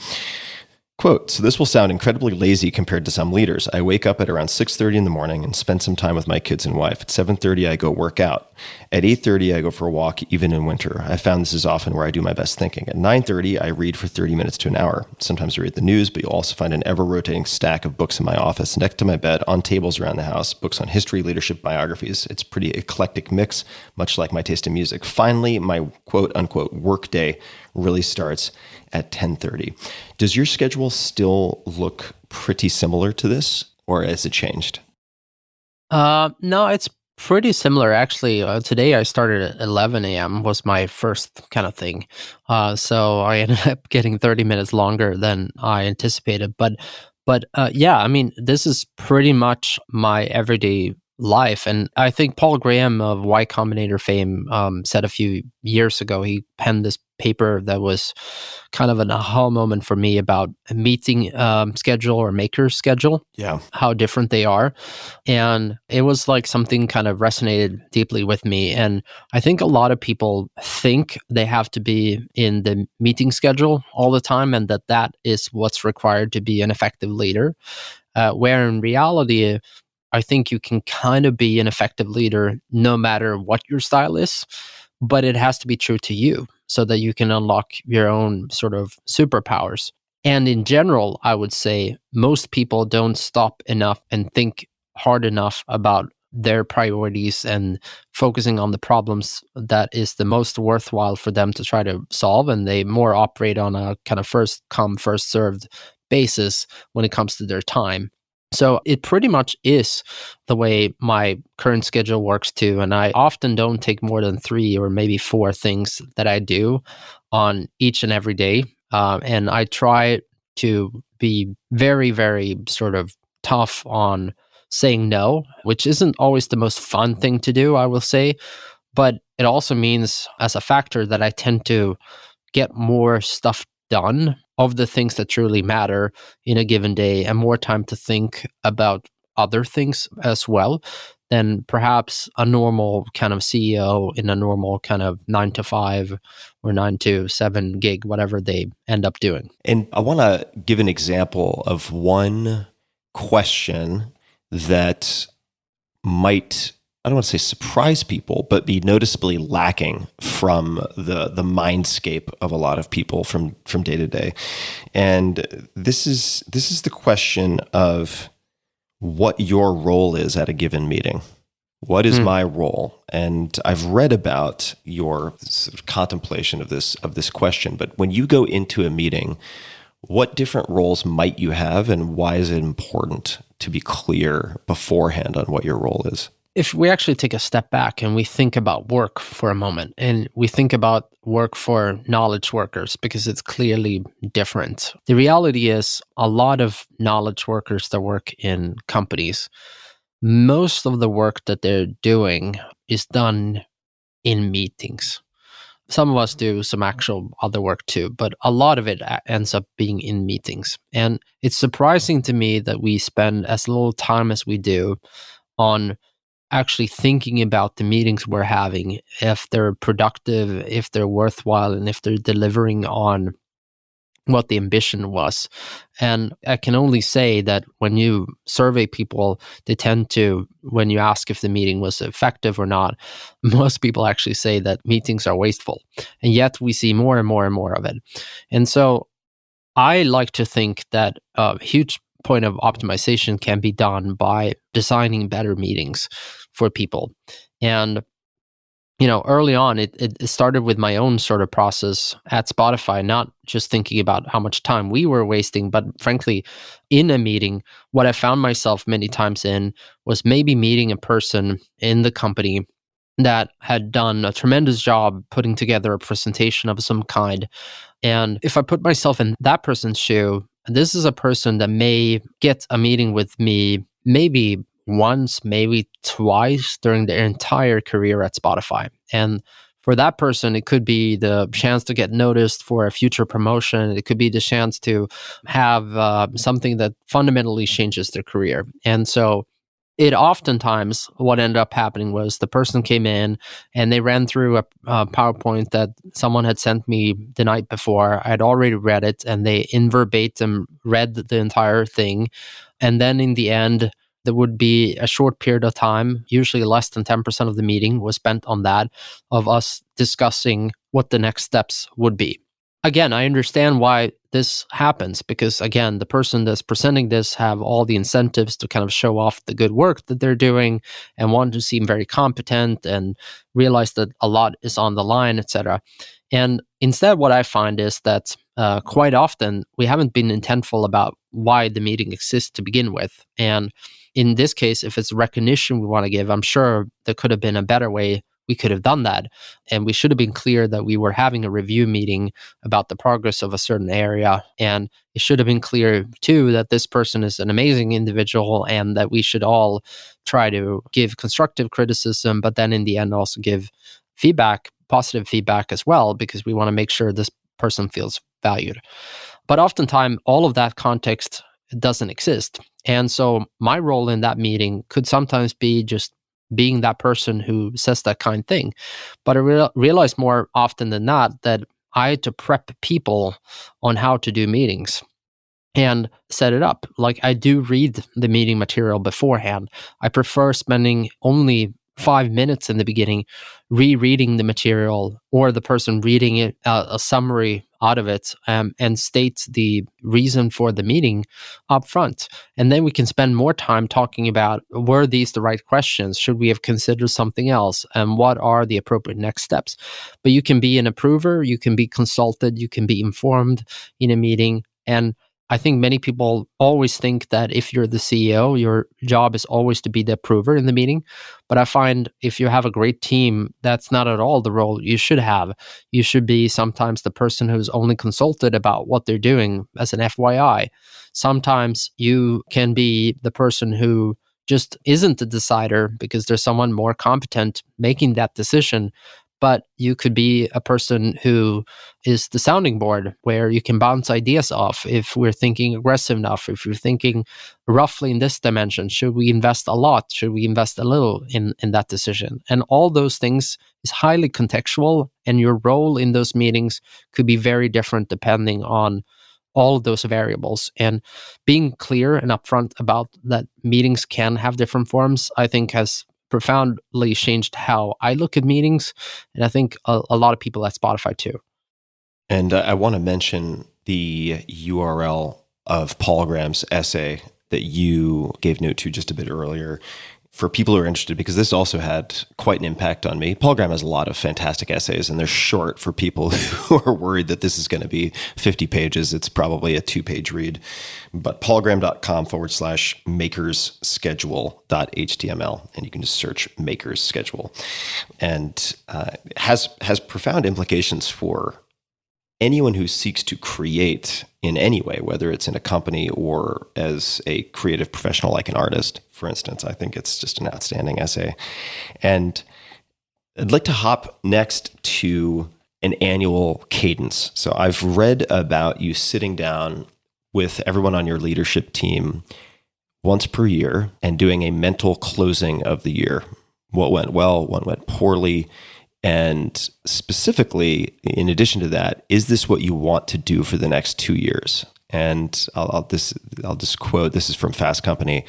Quote, so this will sound incredibly lazy compared to some leaders. I wake up at around 6:30 in the morning and spend some time with my kids and wife. At 7:30, I go work out. At 8:30, I go for a walk, even in winter. I found this is often where I do my best thinking. At 9:30, I read for 30 minutes to an hour. Sometimes I read the news, but you'll also find an ever-rotating stack of books in my office, next to my bed, on tables around the house, books on history, leadership, biographies. It's a pretty eclectic mix, much like my taste in music. Finally, my quote-unquote work day really starts at 10:30. Does your schedule still look pretty similar to this, or has it changed? No, it's pretty similar. Actually, today I started at 11 a.m. was my first kind of thing. So I ended up getting 30 minutes longer than I anticipated. But yeah, I mean, this is pretty much my everyday life. And I think Paul Graham of Y Combinator fame said a few years ago, he penned this paper that was kind of an aha moment for me about a meeting schedule or maker's schedule. Yeah. How different they are. And it was like something kind of resonated deeply with me. And I think a lot of people think they have to be in the meeting schedule all the time and that is what's required to be an effective leader. Where in reality, I think you can kind of be an effective leader no matter what your style is, but it has to be true to you so that you can unlock your own sort of superpowers. And in general, I would say most people don't stop enough and think hard enough about their priorities and focusing on the problems that is the most worthwhile for them to try to solve. And they more operate on a kind of first come, first served basis when it comes to their time. So it pretty much is the way my current schedule works too. And I often don't take more than 3 or maybe 4 things that I do on each and every day. And I try to be very, very sort of tough on saying no, which isn't always the most fun thing to do, I will say. But it also means as a factor that I tend to get more stuff done of the things that truly matter in a given day and more time to think about other things as well than perhaps a normal kind of CEO in a normal kind of 9 to 5 or 9 to 7 gig, whatever they end up doing. And I want to give an example of one question that might I don't want to say surprise people, but be noticeably lacking from the mindscape of a lot of people from day to day. And this is the question of what your role is at a given meeting. What is my role? And I've read about your sort of contemplation of this question, but when you go into a meeting, what different roles might you have, and why is it important to be clear beforehand on what your role is? If we actually take a step back and we think about work for a moment, and we think about work for knowledge workers, because it's clearly different. The reality is a lot of knowledge workers that work in companies, most of the work that they're doing is done in meetings. Some of us do some actual other work too, but a lot of it ends up being in meetings. And it's surprising to me that we spend as little time as we do on actually thinking about the meetings we're having, if they're productive, if they're worthwhile, and if they're delivering on what the ambition was. And I can only say that when you survey people, they tend to, when you ask if the meeting was effective or not, most people actually say that meetings are wasteful. And yet we see more and more and more of it. And so I like to think that a huge point of optimization can be done by designing better meetings for people. And early on, it started with my own sort of process at Spotify, not just thinking about how much time we were wasting, but frankly, in a meeting, what I found myself many times in was maybe meeting a person in the company that had done a tremendous job putting together a presentation of some kind. And if I put myself in that person's shoe, this is a person that may get a meeting with me maybe once, maybe twice during their entire career at Spotify. And for that person, it could be the chance to get noticed for a future promotion. It could be the chance to have something that fundamentally changes their career. And so it oftentimes, what ended up happening was the person came in and they ran through a PowerPoint that someone had sent me the night before. I'd already read it, and they in verbatim read the entire thing. And then in the end, there would be a short period of time, usually less than 10% of the meeting was spent on that, of us discussing what the next steps would be. Again, I understand why this happens, because again, the person that's presenting this have all the incentives to kind of show off the good work that they're doing and want to seem very competent and realize that a lot is on the line, etc. And instead, what I find is that quite often we haven't been intentful about why the meeting exists to begin with. And in this case, if it's recognition we want to give, I'm sure there could have been a better way we could have done that. And we should have been clear that we were having a review meeting about the progress of a certain area. And it should have been clear, too, that this person is an amazing individual and that we should all try to give constructive criticism, but then in the end also give feedback, positive feedback as well, because we want to make sure this person feels valued. But oftentimes, all of that context doesn't exist. And so my role in that meeting could sometimes be just being that person who says that kind of thing. But I realized more often than not that I had to prep people on how to do meetings and set it up. Like, I do read the meeting material beforehand. I prefer spending only 5 minutes in the beginning rereading the material, or the person reading it, a summary out of it, and states the reason for the meeting up front. And then we can spend more time talking about, were these the right questions? Should we have considered something else? And what are the appropriate next steps? But you can be an approver, you can be consulted, you can be informed in a meeting. And I think many people always think that if you're the CEO, your job is always to be the approver in the meeting. But I find if you have a great team, that's not at all the role you should have. You should be sometimes the person who's only consulted about what they're doing as an FYI. Sometimes you can be the person who just isn't the decider because there's someone more competent making that decision. But you could be a person who is the sounding board, where you can bounce ideas off. If we're thinking aggressive enough, if you're thinking roughly in this dimension, should we invest a lot? Should we invest a little in that decision? And all those things is highly contextual, and your role in those meetings could be very different depending on all of those variables. And being clear and upfront about that meetings can have different forms, I think, has profoundly changed how I look at meetings, and I think a lot of people at Spotify too. And I want to mention the URL of Paul Graham's essay that you gave note to just a bit earlier for people who are interested, because this also had quite an impact on me. Paul Graham has a lot of fantastic essays, and they're short for people who are worried that this is going to be 50 pages. It's probably a 2-page read. But paulgraham.com/makersschedule.html, and you can just search Makers Schedule. And has profound implications for anyone who seeks to create in any way, whether it's in a company or as a creative professional like an artist, for instance. I think it's just an outstanding essay. And I'd like to hop next to an annual cadence. So I've read about you sitting down with everyone on your leadership team once per year and doing a mental closing of the year. What went well, what went poorly, and specifically, in addition to that, is this what you want to do for the next 2 years? And I'll just quote, this is from Fast Company.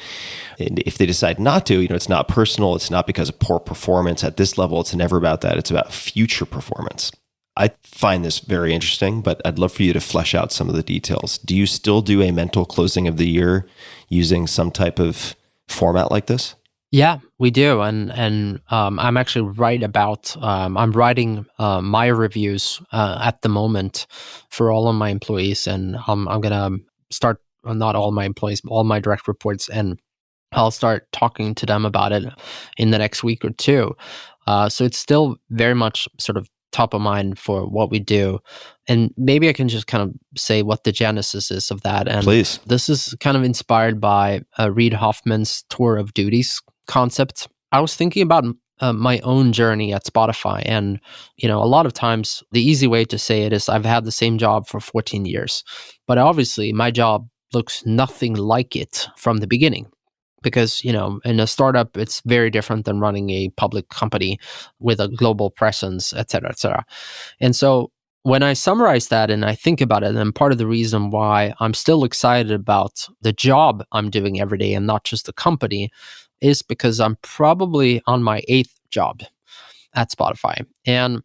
And if they decide not to, it's not personal. It's not because of poor performance at this level. It's never about that. It's about future performance. I find this very interesting, but I'd love for you to flesh out some of the details. Do you still do a mental closing of the year using some type of format like this? Yeah, we do, and I'm actually I'm writing my reviews at the moment for all of my employees, and I'm gonna start, not all my employees, but all my direct reports, and I'll start talking to them about it in the next week or two. So it's still very much sort of top of mind for what we do. And maybe I can just kind of say what the genesis is of that. And please. This is kind of inspired by Reid Hoffman's Tour of Duties concept. I was thinking about my own journey at Spotify, and a lot of times the easy way to say it is I've had the same job for 14 years, but obviously my job looks nothing like it from the beginning, because in a startup it's very different than running a public company with a global presence, et cetera, et cetera. And so when I summarize that and I think about it, and part of the reason why I'm still excited about the job I'm doing every day and not just the company is because I'm probably on my 8th job at Spotify. And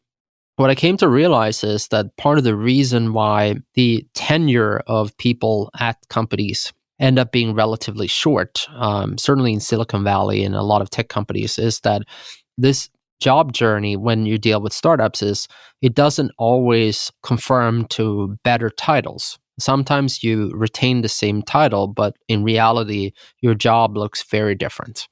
what I came to realize is that part of the reason why the tenure of people at companies end up being relatively short, certainly in Silicon Valley and a lot of tech companies, is that this job journey, when you deal with startups, is it doesn't always conform to better titles. Sometimes you retain the same title, but in reality, your job looks very different.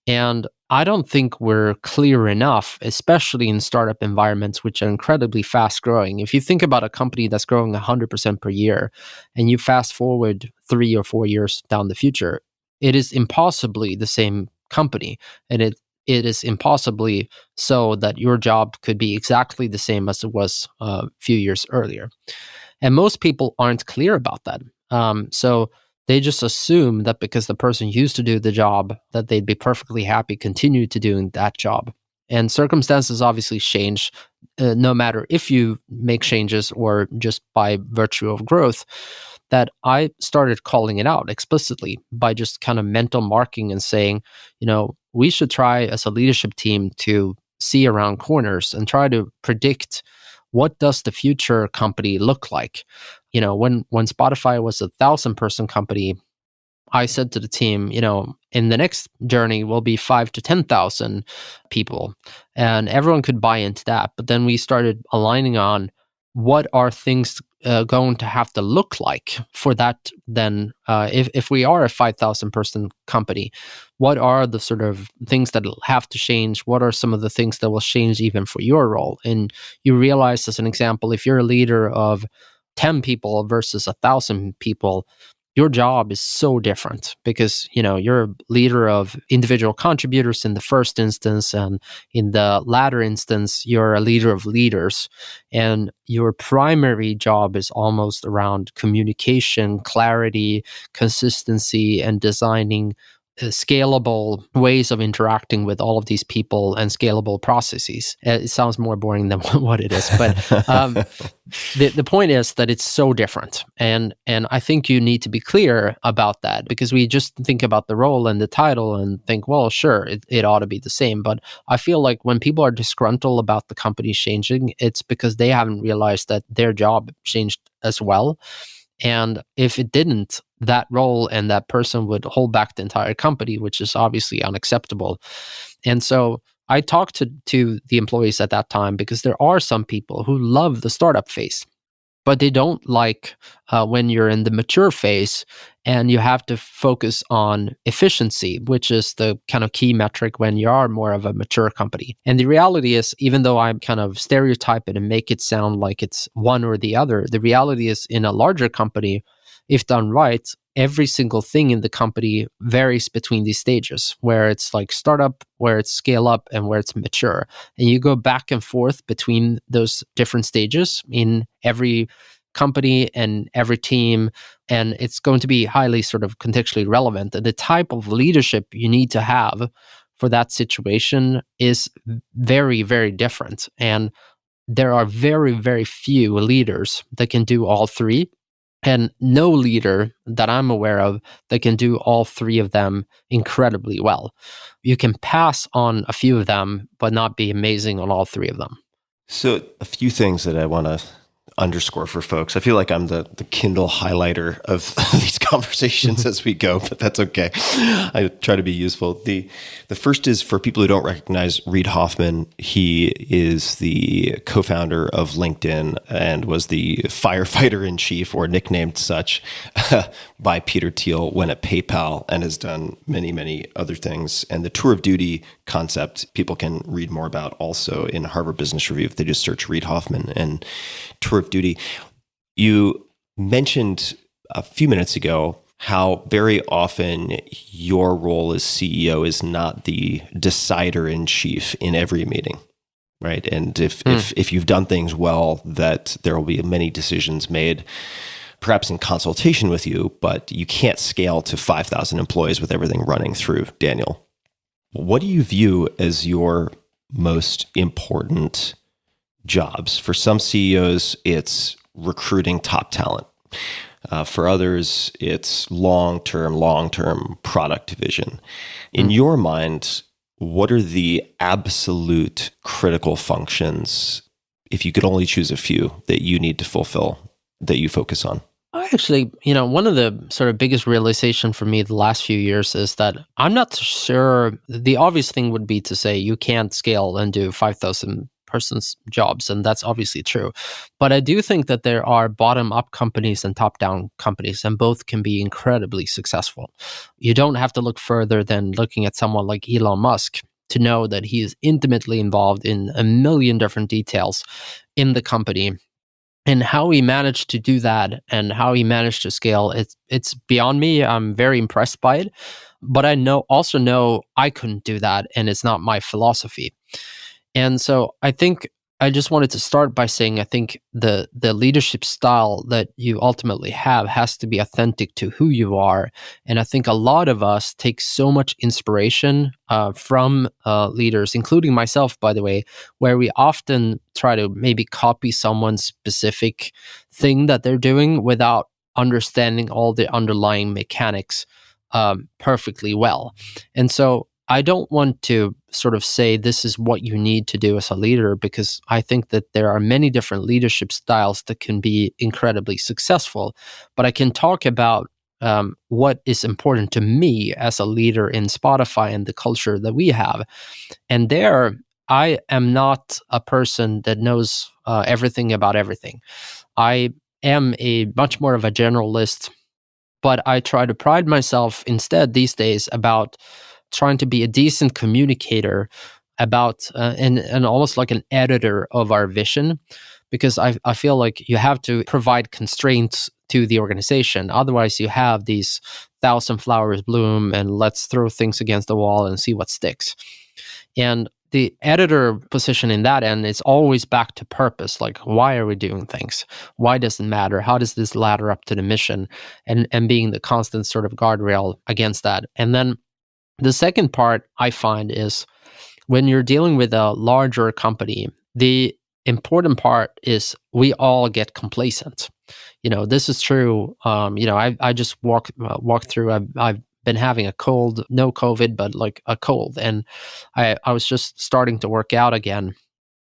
And I don't think we're clear enough, especially in startup environments, which are incredibly fast growing. If you think about a company that's growing 100% per year, and you fast forward 3 or 4 years down the future, it is impossibly the same company. And it is impossibly so that your job could be exactly the same as it was a few years earlier. And most people aren't clear about that. So they just assume that because the person used to do the job, that they'd be perfectly happy continue to doing that job. And circumstances obviously change, no matter if you make changes or just by virtue of growth. That I started calling it out explicitly by just kind of mental marking and saying, we should try as a leadership team to see around corners and try to predict what does the future company look like. When Spotify was a 1,000-person company, I said to the team, in the next journey will be 5,000 to 10,000 people, and everyone could buy into that. But then we started aligning on what are things going to have to look like for that. Then, if we are a 5,000-person company, what are the sort of things that will have to change? What are some of the things that will change even for your role? And you realize, as an example, if you're a leader of 10 people versus 1,000 people, your job is so different because, you're a leader of individual contributors in the first instance, and in the latter instance, you're a leader of leaders. And your primary job is almost around communication, clarity, consistency, and designing scalable ways of interacting with all of these people and scalable processes. It sounds more boring than what it is, but the point is that it's so different, and I think you need to be clear about that, because we just think about the role and the title and think, well, sure, it ought to be the same. But I feel like when people are disgruntled about the company changing, it's because they haven't realized that their job changed as well. And if it didn't, that role and that person would hold back the entire company, which is obviously unacceptable. And so I talked to the employees at that time, because there are some people who love the startup phase, but they don't like when you're in the mature phase and you have to focus on efficiency, which is the kind of key metric when you are more of a mature company. And the reality is, even though I kind of stereotype it and make it sound like it's one or the other, the reality is, in a larger company, if done right, every single thing in the company varies between these stages, where it's like startup, where it's scale up, and where it's mature. And you go back and forth between those different stages in every company and every team, and it's going to be highly sort of contextually relevant. And the type of leadership you need to have for that situation is very, very different. And there are very, very few leaders that can do all three. And no leader that I'm aware of that can do all three of them incredibly well. You can pass on a few of them, but not be amazing on all three of them. So a few things that I want to underscore for folks. I feel like I'm the Kindle highlighter of these conversations as we go, but that's okay. I try to be useful. The first is for people who don't recognize Reid Hoffman. He is the co-founder of LinkedIn and was the firefighter in chief, or nicknamed such, by Peter Thiel when at PayPal, and has done many, many other things. And the tour of duty concept, people can read more about also in Harvard Business Review if they just search Reid Hoffman and tour of duty. You mentioned a few minutes ago how very often your role as CEO is not the decider in chief in every meeting, right? And if you've done things well, that there will be many decisions made, perhaps in consultation with you, but you can't scale to 5,000 employees with everything running through Daniel. What do you view as your most important jobs? For some CEOs, it's recruiting top talent. For others, it's long-term product vision. In your mind, what are the absolute critical functions, if you could only choose a few, that you need to fulfill, that you focus on? I actually, one of the sort of biggest realization for me the last few years is that I'm not sure. The obvious thing would be to say you can't scale and do 5,000 person's jobs, and that's obviously true. But I do think that there are bottom-up companies and top-down companies, and both can be incredibly successful. You don't have to look further than looking at someone like Elon Musk to know that he is intimately involved in a million different details in the company. And how he managed to do that and how he managed to scale, it's beyond me. I'm very impressed by it. But I also know I couldn't do that, and it's not my philosophy. And so I think I just wanted to start by saying I think the leadership style that you ultimately have has to be authentic to who you are. And I think a lot of us take so much inspiration from leaders, including myself, by the way, where we often try to maybe copy someone's specific thing that they're doing without understanding all the underlying mechanics perfectly well. And so I don't want to sort of say this is what you need to do as a leader, because I think that there are many different leadership styles that can be incredibly successful. But I can talk about what is important to me as a leader in Spotify and the culture that we have. And there, I am not a person that knows everything about everything. I am much more of a generalist, but I try to pride myself instead these days about trying to be a decent communicator about and almost like an editor of our vision, because I feel like you have to provide constraints to the organization. Otherwise, you have these 1,000 flowers bloom and let's throw things against the wall and see what sticks. And the editor position in that end is always back to purpose. Like, why are we doing things? Why does it matter? How does this ladder up to the mission? And being the constant sort of guardrail against that. And then The second part I find is when you're dealing with a larger company, the important part is we all get complacent. This is true. I just walked through. I've been having a cold, no COVID, but like a cold, and I was just starting to work out again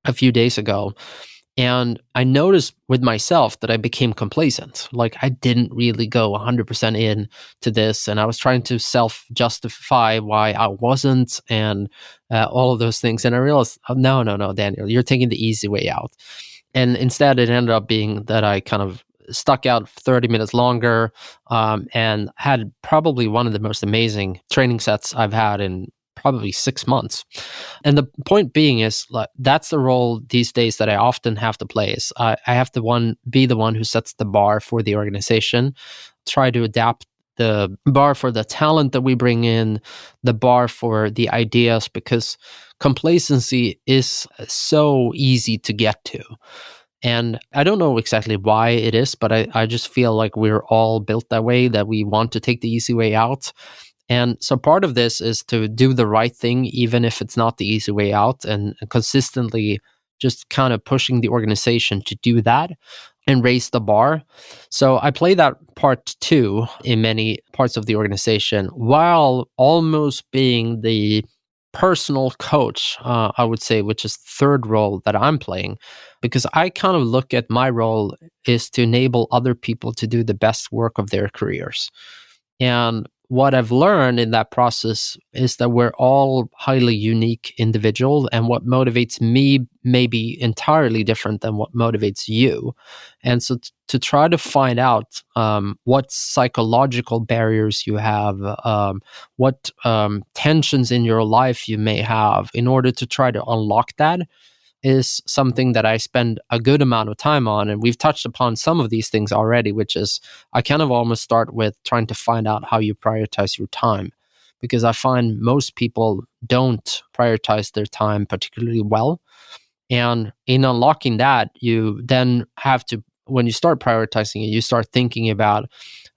a few days ago. And I noticed with myself that I became complacent. Like I didn't really go 100% in to this. And I was trying to self-justify why I wasn't and all of those things. And I realized, oh, no, Daniel, you're taking the easy way out. And instead, it ended up being that I kind of stuck out 30 minutes longer and had probably one of the most amazing training sets I've had in probably 6 months. And the point being is that's the role these days that I often have to play is I have to be the one who sets the bar for the organization, try to adapt the bar for the talent that we bring in, the bar for the ideas, because complacency is so easy to get to. And I don't know exactly why it is, but I just feel like we're all built that way, that we want to take the easy way out. And so part of this is to do the right thing, even if it's not the easy way out, and consistently just kind of pushing the organization to do that and raise the bar. So I play that part too in many parts of the organization, while almost being the personal coach, I would say, which is the third role that I'm playing, because I kind of look at my role is to enable other people to do the best work of their careers. And what I've learned in that process is that we're all highly unique individuals, and what motivates me may be entirely different than what motivates you. And so to try to find out what psychological barriers you have, what tensions in your life you may have, in order to try to unlock that, is something that I spend a good amount of time on. And we've touched upon some of these things already, which is I kind of almost start with trying to find out how you prioritize your time, because I find most people don't prioritize their time particularly well. And in unlocking that, you then have to, when you start prioritizing it, you start thinking about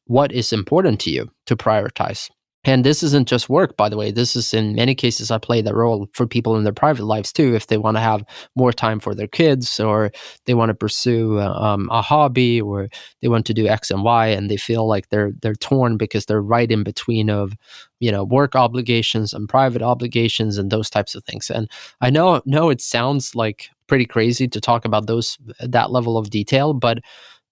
what is important to you to prioritize. And this isn't just work, by the way. This is, in many cases, I play that role for people in their private lives too. If they want to have more time for their kids, or they want to pursue a hobby, or they want to do X and Y, and they feel like they're torn because they're right in between of, work obligations and private obligations and those types of things. And I know it sounds like pretty crazy to talk about that level of detail, but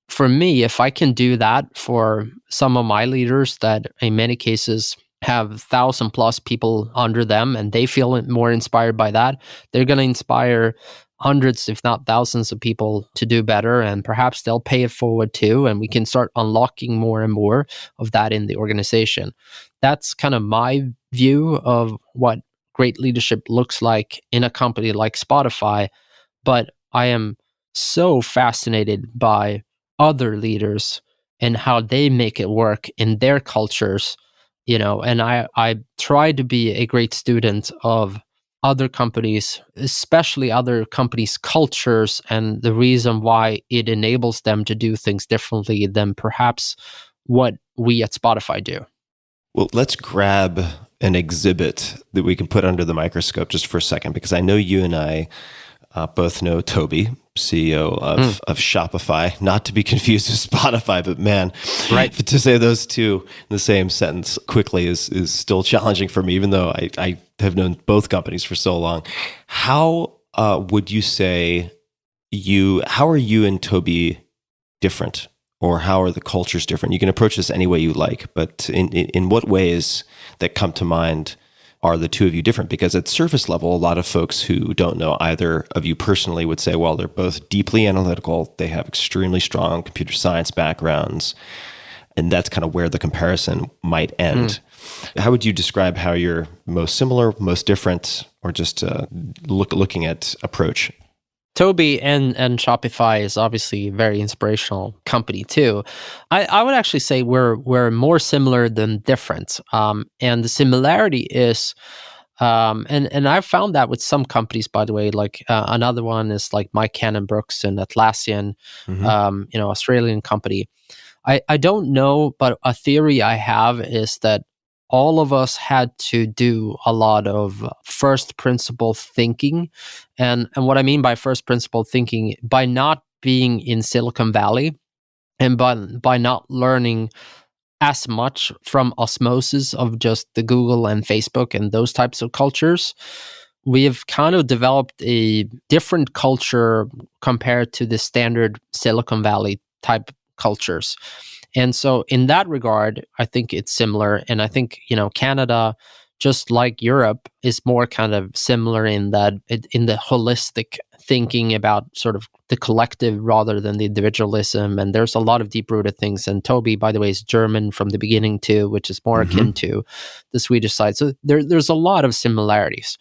for me, if I can do that for some of my leaders that in many cases have 1,000+ people under them, and they feel more inspired by that, they're going to inspire hundreds, if not thousands of people to do better, and perhaps they'll pay it forward too, and we can start unlocking more and more of that in the organization. That's kind of my view of what great leadership looks like in a company like Spotify. But I am so fascinated by other leaders and how they make it work in their cultures, and I try to be a great student of other companies, especially other companies' cultures, and the reason why it enables them to do things differently than perhaps what we at Spotify do. Well, let's grab an exhibit that we can put under the microscope just for a second, because I know you and I both know Toby, CEO of Shopify, not to be confused with Spotify, but man, right, to say those two in the same sentence quickly is still challenging for me, even though I have known both companies for so long. How would you say how are you and Toby different, or how are the cultures different? You can approach this any way you like, but in what ways that come to mind are the two of you different? Because at surface level, a lot of folks who don't know either of you personally would say, well, they're both deeply analytical. They have extremely strong computer science backgrounds. And that's kind of where the comparison might end. How would you describe how you're most similar, most different, or just looking at approach? Toby and Shopify is obviously a very inspirational company too. I would actually say we're more similar than different. And the similarity is, and I've found that with some companies, by the way, like another one is like Mike Cannon-Brookes and Atlassian, Australian company. I don't know, but a theory I have is that all of us had to do a lot of first principle thinking. And what I mean by first principle thinking, by not being in Silicon Valley and by not learning as much from osmosis of just the Google and Facebook and those types of cultures, we have kind of developed a different culture compared to the standard Silicon Valley type cultures. And so in that regard, I think it's similar. And I think, Canada, just like Europe, is more kind of similar in that in the holistic thinking about sort of the collective rather than the individualism. And there's a lot of deep-rooted things. And Toby, by the way, is German from the beginning too, which is more akin to the Swedish side. So there's a lot of similarities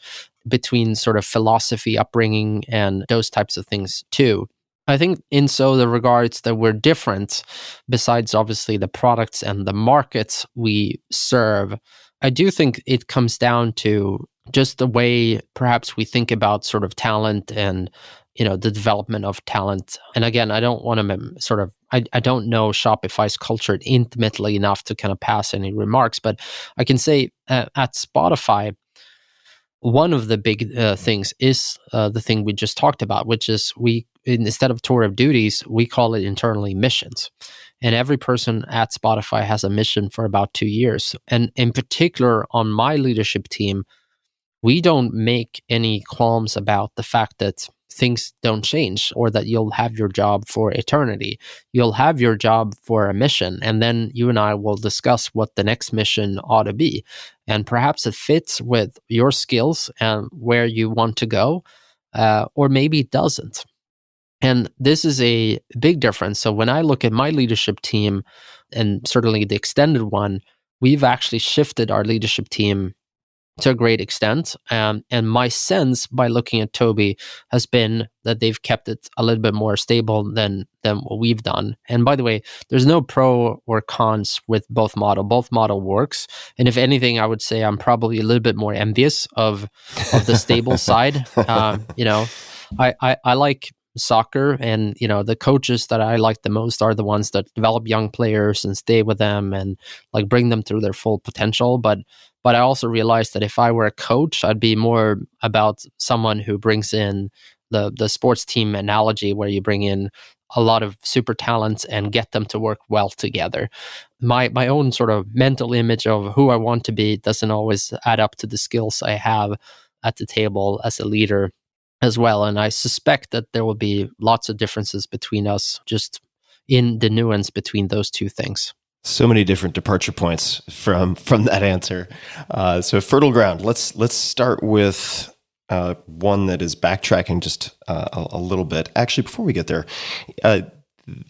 between sort of philosophy, upbringing, and those types of things too. I think in so the regards that we're different, besides obviously the products and the markets we serve, I do think it comes down to just the way perhaps we think about sort of talent and, the development of talent. And again, I don't want to sort of, I don't know Shopify's culture intimately enough to kind of pass any remarks, but I can say at Spotify, one of the big things is the thing we just talked about, which is instead of tour of duties, we call it internally missions. And every person at Spotify has a mission for about 2 years. And in particular, on my leadership team, we don't make any qualms about the fact that things don't change or that you'll have your job for eternity. You'll have your job for a mission, and then you and I will discuss what the next mission ought to be. And perhaps it fits with your skills and where you want to go, or maybe it doesn't. And this is a big difference. So when I look at my leadership team, and certainly the extended one, we've actually shifted our leadership team to a great extent. And my sense by looking at Toby has been that they've kept it a little bit more stable than what we've done. And by the way, there's no pro or cons with both model. Both model works. And if anything, I would say I'm probably a little bit more envious of the stable side. I like soccer, and the coaches that I like the most are the ones that develop young players and stay with them and like bring them through their full potential. But I also realized that if I were a coach, I'd be more about someone who brings in the sports team analogy, where you bring in a lot of super talents and get them to work well together. My own sort of mental image of who I want to be doesn't always add up to the skills I have at the table as a leader as well. And I suspect that there will be lots of differences between us just in the nuance between those two things. So many different departure points from that answer. So fertile ground. Let's start with one that is backtracking just a little bit. Actually, before we get there,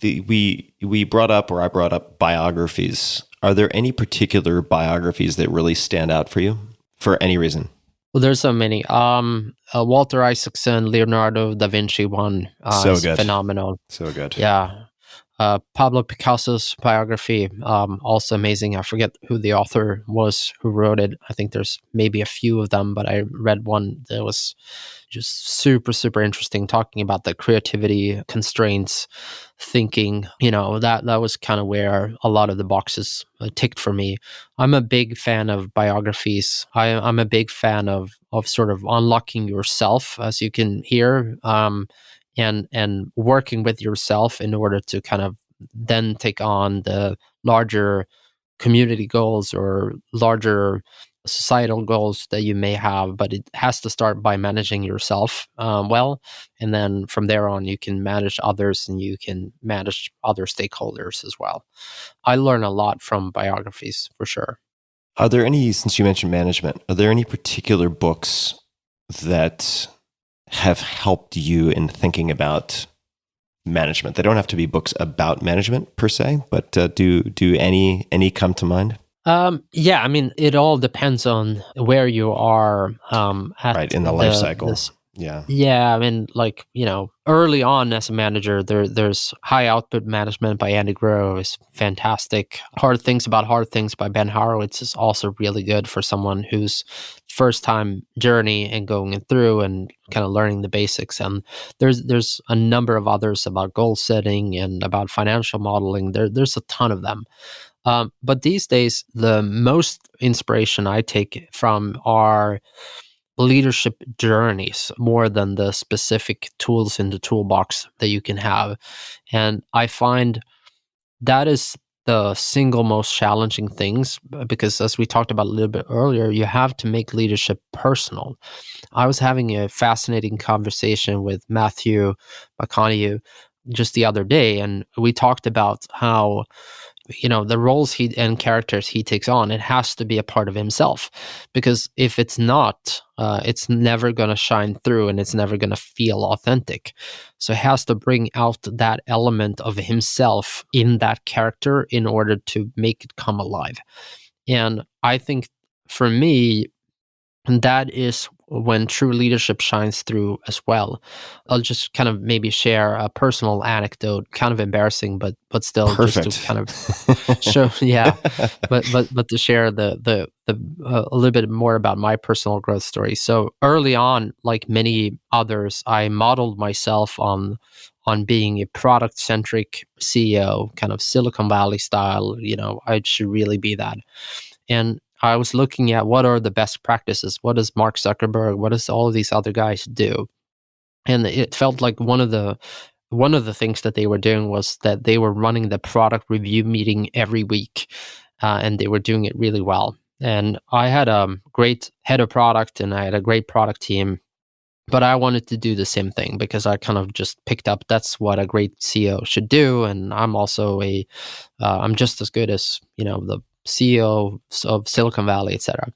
we brought up, or I brought up, biographies. Are there any particular biographies that really stand out for you for any reason? Well, there's so many. Walter Isaacson, Leonardo da Vinci one. So is good. Phenomenal. So good. Yeah. Pablo Picasso's biography, also amazing. I forget who the author was who wrote it. I think there's maybe a few of them, but I read one that was just super, super interesting, talking about the creativity, constraints, thinking. That was kind of where a lot of the boxes ticked for me. I'm a big fan of biographies. I'm a big fan of sort of unlocking yourself, as you can hear. And working with yourself in order to kind of then take on the larger community goals or larger societal goals that you may have. But it has to start by managing yourself well. And then from there on, you can manage others and you can manage other stakeholders as well. I learn a lot from biographies, for sure. Are there any, since you mentioned management, are there any particular books that have helped you in thinking about management? They don't have to be books about management per se, but do any come to mind? Yeah, I mean, it all depends on where you are right in the life cycle. Yeah, I mean, early on as a manager, there's High Output Management by Andy Grove is fantastic. Hard Things About Hard Things by Ben Horowitz is also really good for someone who's first time journey and going through and kind of learning the basics. And there's a number of others about goal setting and about financial modeling. There's a ton of them. But these days, the most inspiration I take from are leadership journeys more than the specific tools in the toolbox that you can have. And I find that is the single most challenging things because, as we talked about a little bit earlier, you have to make leadership personal. I was having a fascinating conversation with Matthew McConaughey just the other day, and we talked about how the roles and characters he takes on, it has to be a part of himself, because if it's not, it's never going to shine through and it's never going to feel authentic. So he has to bring out that element of himself in that character in order to make it come alive. And I think for me, that is when true leadership shines through as well. I'll just kind of maybe share a personal anecdote, kind of embarrassing, but still Perfect. just to kind of show, but to share the a little bit more about my personal growth story. So early on, like many others, I modeled myself on being a product-centric CEO, kind of Silicon Valley style. I should really be that. And I was looking at what are the best practices. What does Mark Zuckerberg, what does all of these other guys do? And it felt like one of the things that they were doing was that they were running the product review meeting every week, and they were doing it really well. And I had a great head of product and I had a great product team, but I wanted to do the same thing because I kind of just picked up that's what a great CEO should do. And I'm also I'm just as good as, the CEO of Silicon Valley, etc.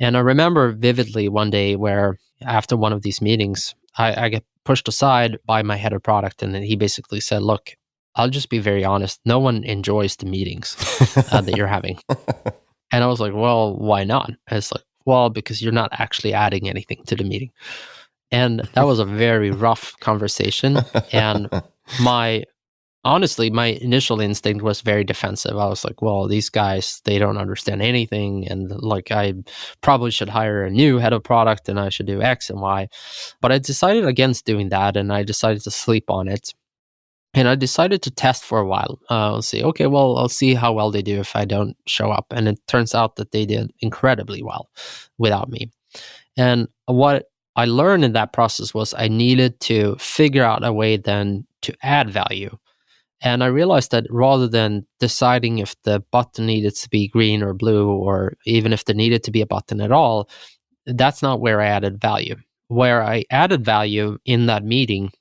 And I remember vividly one day where after one of these meetings, I get pushed aside by my head of product, and then he basically said, "Look, I'll just be very honest. No one enjoys the meetings that you're having." And I was like, "Well, why not?" And it's like, "Well, because you're not actually adding anything to the meeting." And that was a very rough conversation. And honestly, my initial instinct was very defensive. I was like, well, these guys, they don't understand anything. And like, I probably should hire a new head of product and I should do X and Y. But I decided against doing that, and I decided to sleep on it. And I decided to test for a while. I'll see, okay, well, I'll see how well they do if I don't show up. And it turns out that they did incredibly well without me. And what I learned in that process was I needed to figure out a way then to add value. And I realized that rather than deciding if the button needed to be green or blue, or even if there needed to be a button at all, that's not where I added value. Where I added value in that meeting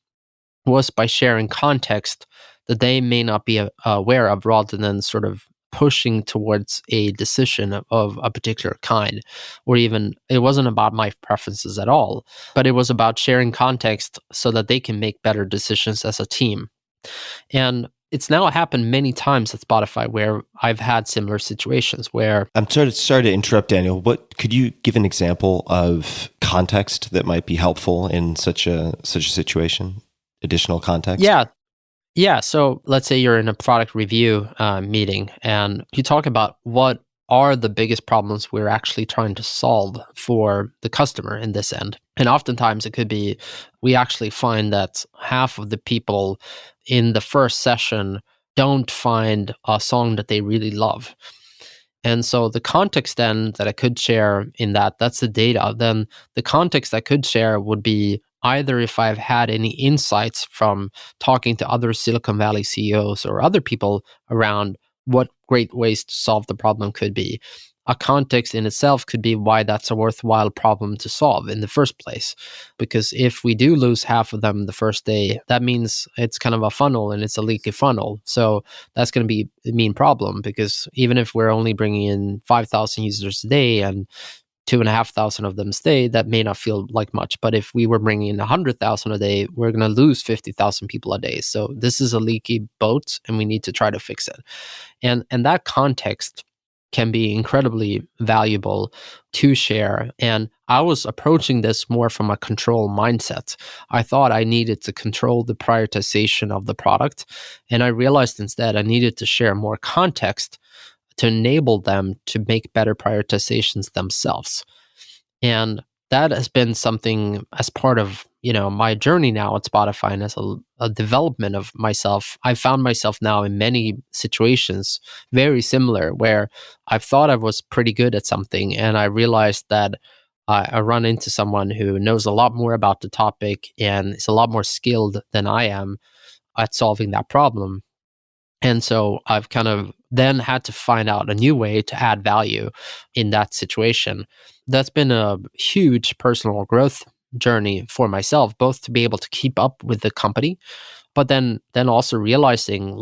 was by sharing context that they may not be aware of, rather than sort of pushing towards a decision of a particular kind. Or even, it wasn't about my preferences at all, but it was about sharing context so that they can make better decisions as a team. And it's now happened many times at Spotify where I've had similar situations where... I'm sorry to interrupt, Daniel. Could you give an example of context that might be helpful in such a situation? Additional context? Yeah. So let's say you're in a product review meeting and you talk about what are the biggest problems we're actually trying to solve for the customer in this end. And oftentimes it could be, we actually find that half of the people in the first session don't find a song that they really love. And so the context then that I could share in that's the data. Then the context I could share would be either if I've had any insights from talking to other Silicon Valley CEOs or other people around what great ways to solve the problem could be. A context in itself could be why that's a worthwhile problem to solve in the first place. Because if we do lose half of them the first day, that means it's kind of a funnel and it's a leaky funnel. So that's going to be a mean problem, because even if we're only bringing in 5,000 users a day and 2,500 of them stay, that may not feel like much. But if we were bringing in 100,000 a day, we're going to lose 50,000 people a day. So this is a leaky boat and we need to try to fix it. And that context can be incredibly valuable to share. And I was approaching this more from a control mindset. I thought I needed to control the prioritization of the product. And I realized instead I needed to share more context to enable them to make better prioritizations themselves. And that has been something as part of, my journey now at Spotify and as a development of myself, I found myself now in many situations very similar where I thought I was pretty good at something, and I realized that I run into someone who knows a lot more about the topic and is a lot more skilled than I am at solving that problem. And so I've kind of then had to find out a new way to add value in that situation. That's been a huge personal growth journey for myself, both to be able to keep up with the company, but then also realizing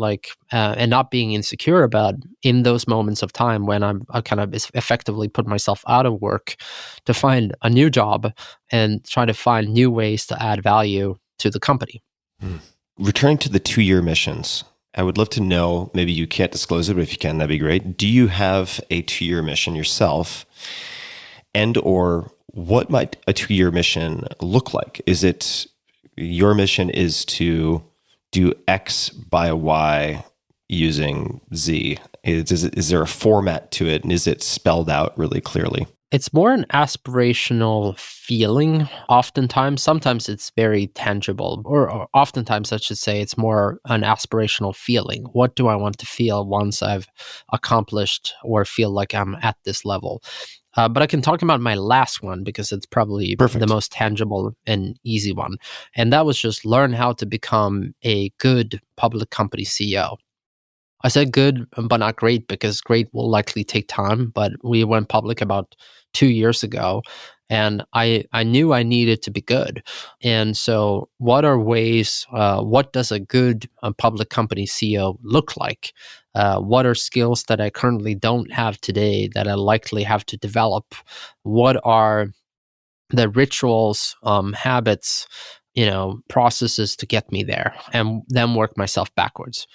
and not being insecure about in those moments of time when I kind of effectively put myself out of work to find a new job and try to find new ways to add value to the company. Returning to the 2-year missions, I would love to know, maybe you can't disclose it, but if you can, that'd be great. Do you have a 2-year mission yourself? And or what might a 2-year mission look like? Is it your mission is to do X by Y using Z? Is there a format to it? And is it spelled out really clearly? It's more an aspirational feeling oftentimes. Sometimes it's very tangible, or oftentimes I should say it's more an aspirational feeling. What do I want to feel once I've accomplished or feel like I'm at this level? But I can talk about my last one because it's probably the most tangible and easy one. And that was just learn how to become a good public company CEO. I said good, but not great, because great will likely take time. But we went public about 2 years ago, and I knew I needed to be good. And so what are ways, what does a good public company CEO look like? What are skills that I currently don't have today that I likely have to develop? What are the rituals, habits, processes to get me there, and then work myself backwards.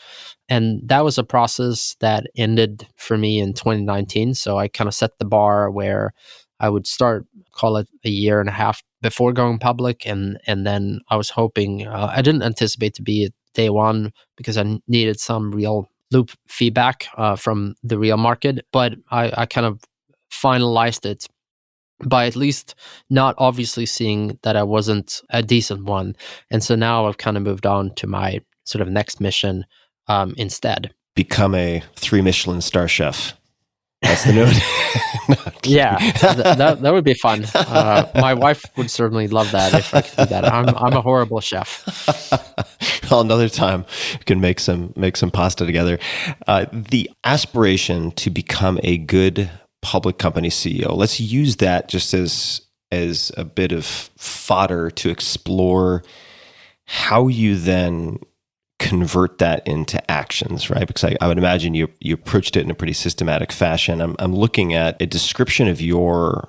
And that was a process that ended for me in 2019. So I kind of set the bar where I would start, call it a year and a half before going public. And then I was hoping, I didn't anticipate to be at day one because I needed some real loop feedback from the real market. But I kind of finalized it by at least not obviously seeing that I wasn't a decent one. And so now I've kind of moved on to my sort of next mission instead. Become a 3 Michelin star chef. That's the note. Yeah, that would be fun. My wife would certainly love that if I could do that. I'm a horrible chef. Well, another time we can make some pasta together. The aspiration to become a good public company CEO. Let's use that just as a bit of fodder to explore how you then convert that into actions, right? Because I would imagine you approached it in a pretty systematic fashion. I'm looking at a description of your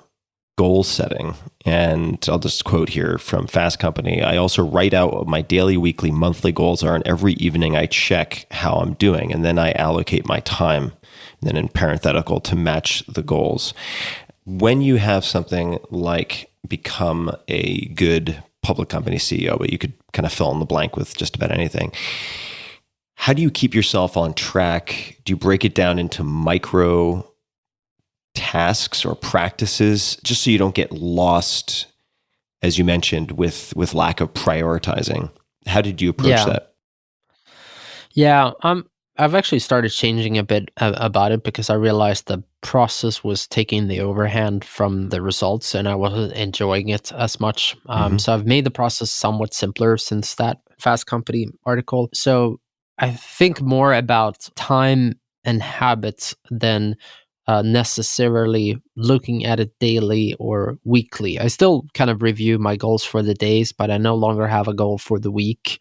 goal setting, and I'll just quote here from Fast Company. I also write out what my daily, weekly, monthly goals are, and every evening I check how I'm doing, and then I allocate my time, and then in parenthetical, to match the goals. When you have something like become a good public company CEO, but you could kind of fill in the blank with just about anything, how do you keep yourself on track? Do you break it down into micro tasks or practices just so you don't get lost, as you mentioned, with lack of prioritizing? How did you approach that? Yeah, I've actually started changing a bit about it because I realized the process was taking the overhand from the results and I wasn't enjoying it as much. So I've made the process somewhat simpler since that Fast Company article. So I think more about time and habits than necessarily looking at it daily or weekly. I still kind of review my goals for the days, but I no longer have a goal for the week.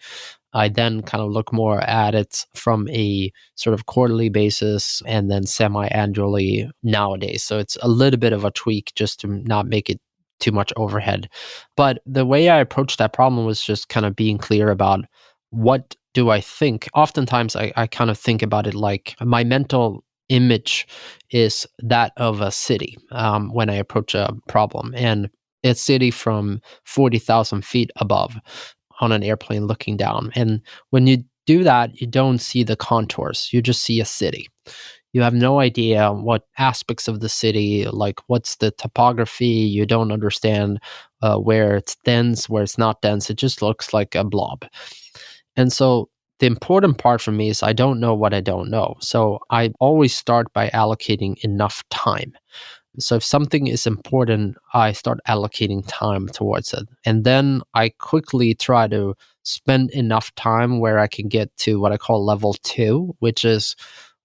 I then kind of look more at it from a sort of quarterly basis and then semi-annually nowadays. So it's a little bit of a tweak just to not make it too much overhead. But the way I approached that problem was just kind of being clear about what do I think. Oftentimes I kind of think about it like my mental image is that of a city when I approach a problem, and it's city from 40,000 feet above on an airplane looking down. And when you do that, you don't see the contours, you just see a city. You have no idea what aspects of the city, like what's the topography. You don't understand where it's dense, where it's not dense. It just looks like a blob. And so the important part for me is I don't know what I don't know. So I always start by allocating enough time. So if something is important, I start allocating time towards it. And then I quickly try to spend enough time where I can get to what I call level 2, which is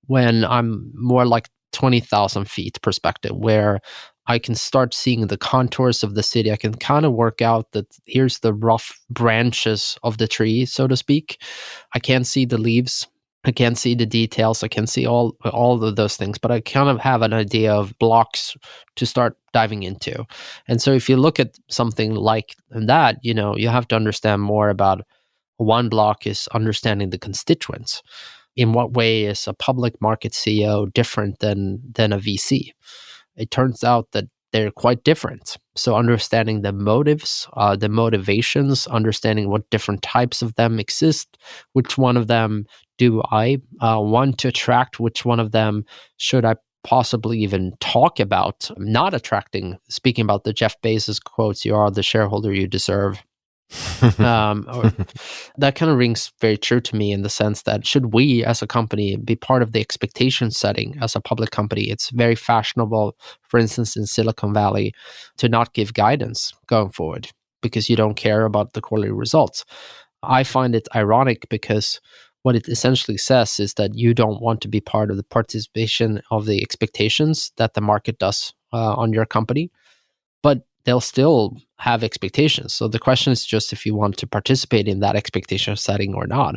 when I'm more like 20,000 feet perspective, where I can start seeing the contours of the city. I can kind of work out that here's the rough branches of the tree, so to speak. I can't see the leaves. I can't see the details. I can see all of those things, but I kind of have an idea of blocks to start diving into. And so if you look at something like that, you have to understand more about one block is understanding the constituents. In what way is a public market CEO different than a VC? It turns out that they're quite different. So understanding the motives, the motivations, understanding what different types of them exist, which one of them do I want to attract, which one of them should I possibly even talk about not attracting, speaking about the Jeff Bezos quotes, you are the shareholder you deserve. That kind of rings very true to me in the sense that should we as a company be part of the expectation setting as a public company? It's very fashionable, for instance, in Silicon Valley, to not give guidance going forward because you don't care about the quarterly results. I find it ironic because what it essentially says is that you don't want to be part of the participation of the expectations that the market does on your company, but they'll still have expectations. So the question is just if you want to participate in that expectation setting or not.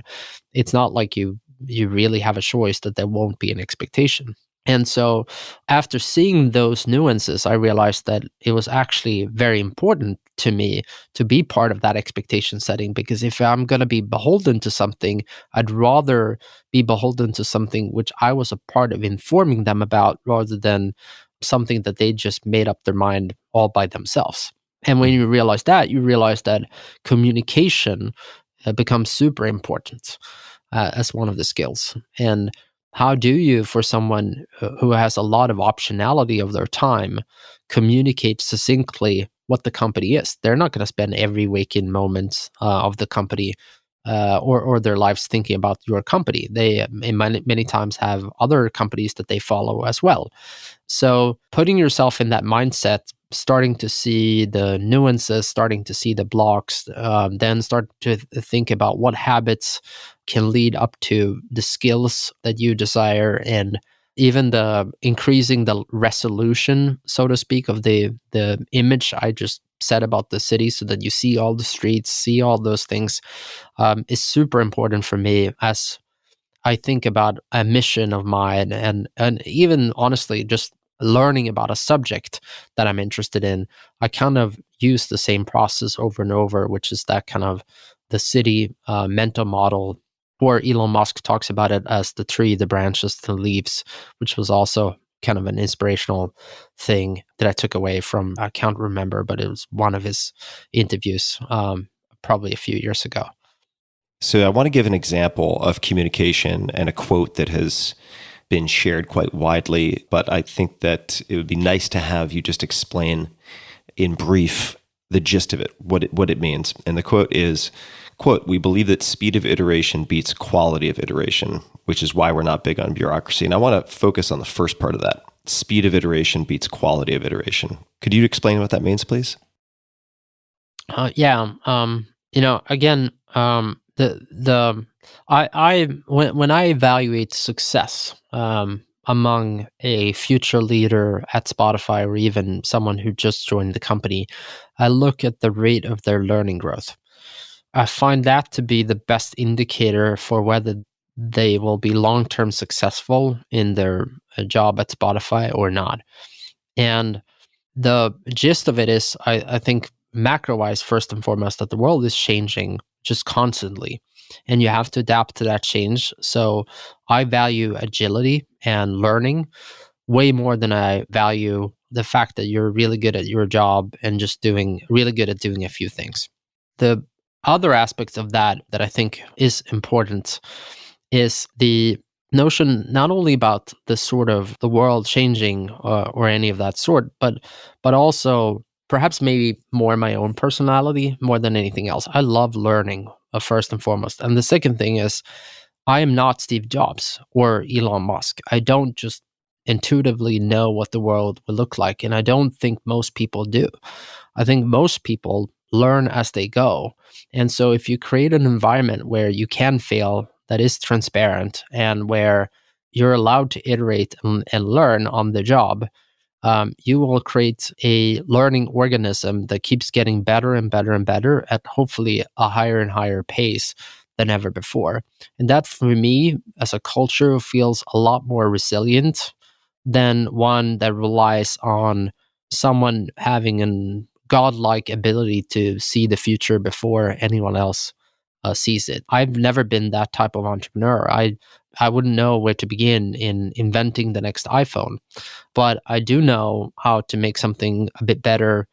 It's not like you really have a choice that there won't be an expectation. And so after seeing those nuances, I realized that it was actually very important to me to be part of that expectation setting, because if I'm going to be beholden to something, I'd rather be beholden to something which I was a part of informing them about rather than something that they just made up their mind all by themselves. And when you realize that communication becomes super important as one of the skills. And how do you, for someone who has a lot of optionality of their time, communicate succinctly what the company is? They're not going to spend every waking moment of the company or their lives thinking about your company. They many times have other companies that they follow as well. So putting yourself in that mindset, starting to see the nuances, starting to see the blocks, then start to think about what habits can lead up to the skills that you desire, and even the increasing the resolution, so to speak, of the image I just said about the city, so that you see all the streets, see all those things, is super important for me as I think about a mission of mine, and even honestly just learning about a subject that I'm interested in. I kind of use the same process over and over, which is that kind of the city mental model, or Elon Musk talks about it as the tree, the branches, the leaves, which was also kind of an inspirational thing that I took away from, I can't remember, but it was one of his interviews probably a few years ago. So I want to give an example of communication and a quote that has been shared quite widely, but I think that it would be nice to have you just explain in brief the gist of it, what it means. And the quote is, quote, "We believe that speed of iteration beats quality of iteration, which is why we're not big on bureaucracy." And I want to focus on the first part of that. Speed of iteration beats quality of iteration. Could you explain what that means, please? Yeah. Again, when I evaluate success among a future leader at Spotify, or even someone who just joined the company, I look at the rate of their learning growth. I find that to be the best indicator for whether they will be long-term successful in their job at Spotify or not. And the gist of it is, I think macro-wise, first and foremost, that the world is changing just constantly, and you have to adapt to that change. So I value agility and learning way more than I value the fact that you're really good at your job and just really good at doing a few things. The other aspects of that I think is important is the notion not only about the sort of the world changing or any of that sort, but also perhaps maybe more my own personality more than anything else. I love learning first and foremost. And the second thing is I am not Steve Jobs or Elon Musk. I don't just intuitively know what the world will look like. And I don't think most people do. I think most people learn as they go. And so if you create an environment where you can fail, that is transparent, and where you're allowed to iterate and learn on the job, you will create a learning organism that keeps getting better and better and better at hopefully a higher and higher pace than ever before. And that, for me, as a culture, feels a lot more resilient than one that relies on someone having a godlike ability to see the future before anyone else sees it. I've never been that type of entrepreneur. I wouldn't know where to begin in inventing the next iPhone, but I do know how to make something a bit better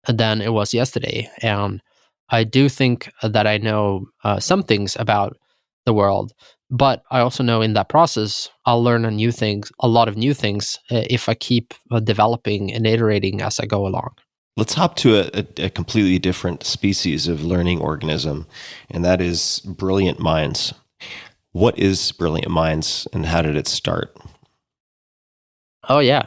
than it was yesterday. And I do think that I know some things about the world, but I also know in that process, I'll learn a lot of new things if I keep developing and iterating as I go along. Let's hop to a completely different species of learning organism, and that is Brilliant Minds. What is Brilliant Minds, and how did it start? Oh, yeah.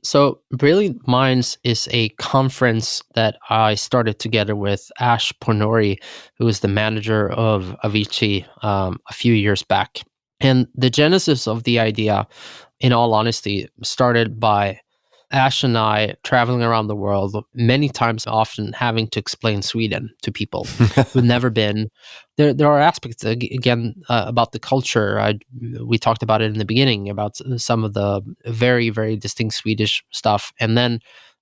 So Brilliant Minds is a conference that I started together with Ash Pornori, who is the manager of Avicii a few years back. And the genesis of the idea, in all honesty, started by Ash and I traveling around the world many times, often having to explain Sweden to people who've never been. There are aspects, again, about the culture. We talked about it in the beginning, about some of the very, very distinct Swedish stuff. And then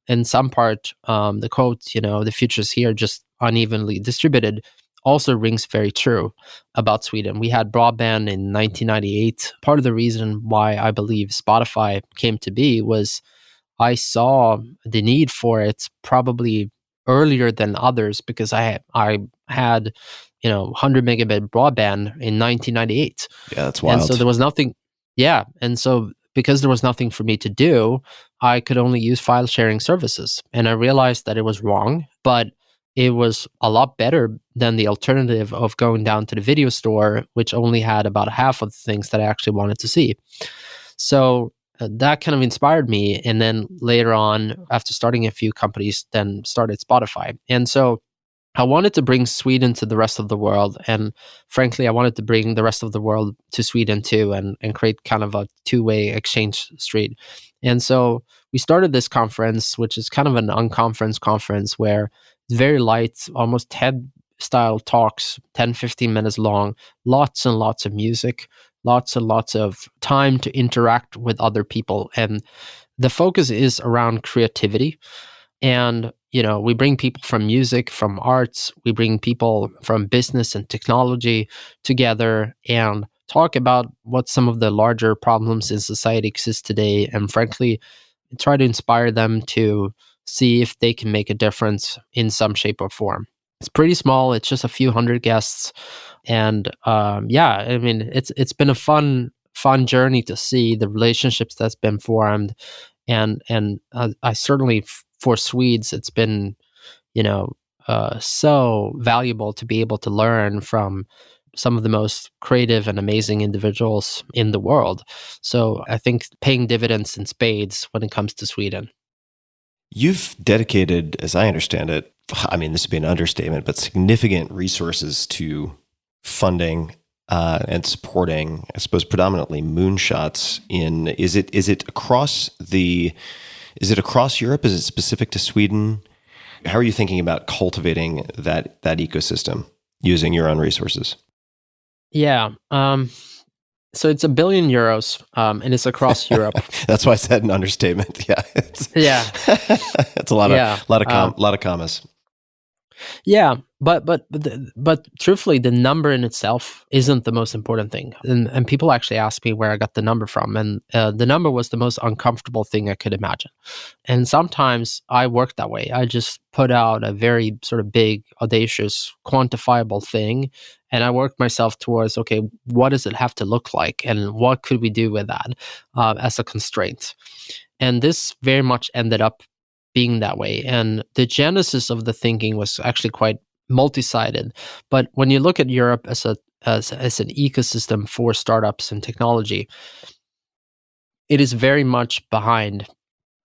in some part, the quote, the future's here, just unevenly distributed, also rings very true about Sweden. We had broadband in 1998. Part of the reason why I believe Spotify came to be was I saw the need for it probably earlier than others, because I had 100 megabit broadband in 1998. Yeah, that's wild. And so there was nothing. Yeah, and so because there was nothing for me to do, I could only use file sharing services, and I realized that it was wrong, but it was a lot better than the alternative of going down to the video store, which only had about half of the things that I actually wanted to see. So that kind of inspired me. And then later on, after starting a few companies, then started Spotify. And so I wanted to bring Sweden to the rest of the world. And frankly, I wanted to bring the rest of the world to Sweden too, and create kind of a two-way exchange street. And so we started this conference, which is kind of an unconference conference, where it's very light, almost TED style talks, 10, 15 minutes long, lots and lots of music, lots and lots of time to interact with other people. And the focus is around creativity. And, we bring people from music, from arts, we bring people from business and technology together and talk about what some of the larger problems in society exist today. And frankly, try to inspire them to see if they can make a difference in some shape or form. It's pretty small. It's just a few hundred guests. And it's been a fun journey to see the relationships that's been formed, and I certainly, for Swedes, it's been so valuable to be able to learn from some of the most creative and amazing individuals in the world. So I think paying dividends in spades when it comes to Sweden. You've dedicated, as I understand it, this would be an understatement, but significant resources to funding and supporting, I suppose, predominantly moonshots. Is it across Europe? Is it specific to Sweden? How are you thinking about cultivating that ecosystem using your own resources? Yeah. So it's €1 billion, and it's across Europe. That's why I said an understatement. Yeah. Yeah. It's a lot of commas. Yeah, but truthfully, the number in itself isn't the most important thing. And people actually ask me where I got the number from, and the number was the most uncomfortable thing I could imagine. And sometimes I work that way. I just put out a very sort of big, audacious, quantifiable thing, and I work myself towards, okay, what does it have to look like, and what could we do with that as a constraint? And this very much ended up being that way. And the genesis of the thinking was actually quite multi-sided. But when you look at Europe as an ecosystem for startups and technology, it is very much behind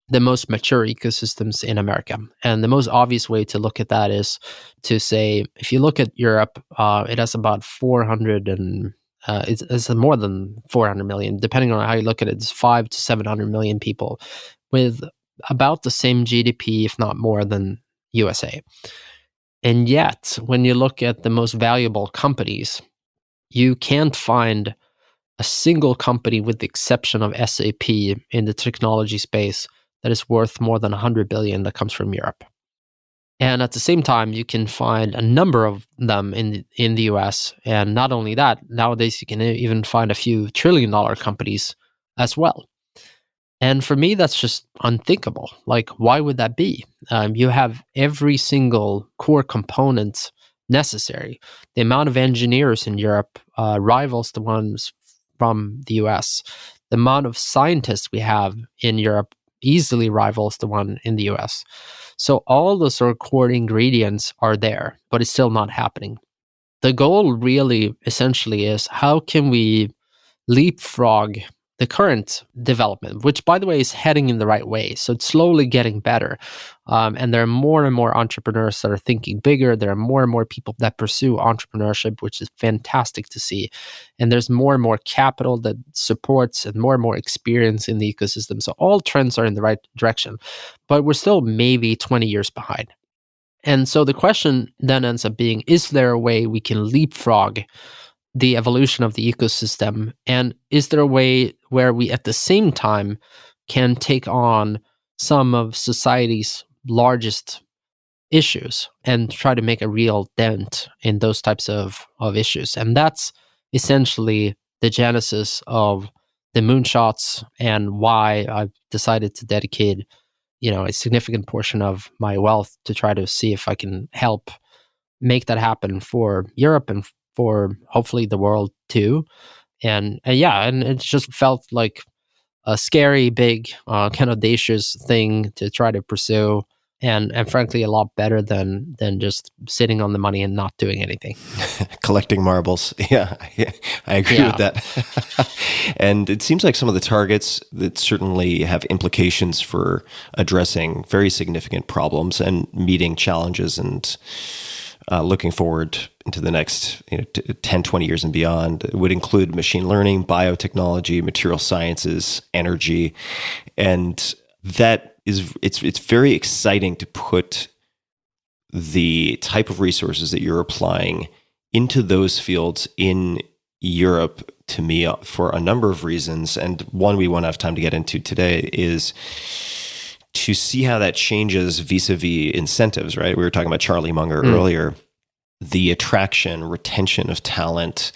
the most mature ecosystems in America. And the most obvious way to look at that is to say, if you look at Europe, it has about 400 and it's more than 400 million, depending on how you look at it. It's 5 to 700 million people with about the same GDP, if not more, than USA. And yet, when you look at the most valuable companies, you can't find a single company, with the exception of SAP, in the technology space that is worth more than 100 billion that comes from Europe. And at the same time, you can find a number of them in the US. And not only that, nowadays you can even find a few trillion-dollar companies as well. And for me, that's just unthinkable. Like, why would that be? You have every single core component necessary. The amount of engineers in Europe rivals the ones from the US. The amount of scientists we have in Europe easily rivals the one in the US. So all the sort of core ingredients are there, but it's still not happening. The goal really essentially is, how can we leapfrog the current development, which, by the way, is heading in the right way. So it's slowly getting better. And there are more and more entrepreneurs that are thinking bigger. There are more and more people that pursue entrepreneurship, which is fantastic to see. And there's more and more capital that supports and more experience in the ecosystem. So all trends are in the right direction, but we're still maybe 20 years behind. And so the question then ends up being, is there a way we can leapfrog the evolution of the ecosystem? And is there a way where we at the same time can take on some of society's largest issues and try to make a real dent in those types of issues? And that's essentially the genesis of the moonshots, and why I've decided to dedicate, a significant portion of my wealth to try to see if I can help make that happen for Europe and for hopefully the world too. And it just felt like a scary, big, kind of audacious thing to try to pursue, and frankly a lot better than just sitting on the money and not doing anything. Collecting marbles. Yeah, I agree with that. And it seems like some of the targets that certainly have implications for addressing very significant problems and meeting challenges, and looking forward into the next 10, 20 years and beyond, it would include machine learning, biotechnology, material sciences, energy. And that is, it's very exciting to put the type of resources that you're applying into those fields in Europe, to me, for a number of reasons. And one we won't have time to get into today is to see how that changes vis-a-vis incentives, right? We were talking about Charlie Munger earlier, the attraction, retention of talent.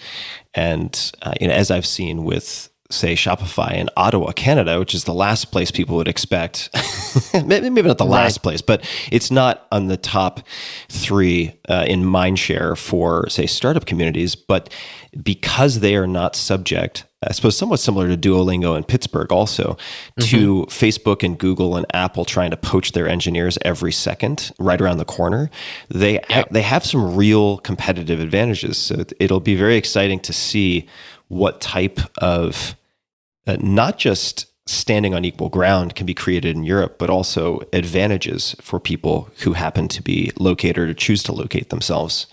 And as I've seen with, say, Shopify in Ottawa, Canada, which is the last place people would expect, maybe not the last place, but it's not on the top 3 in mindshare for, say, startup communities. But because they are not subject, I suppose somewhat similar to Duolingo in Pittsburgh also, to Facebook and Google and Apple trying to poach their engineers every second right around the corner, they have some real competitive advantages. So it'll be very exciting to see what type of not just standing on equal ground can be created in Europe, but also advantages for people who happen to be located or choose to locate themselves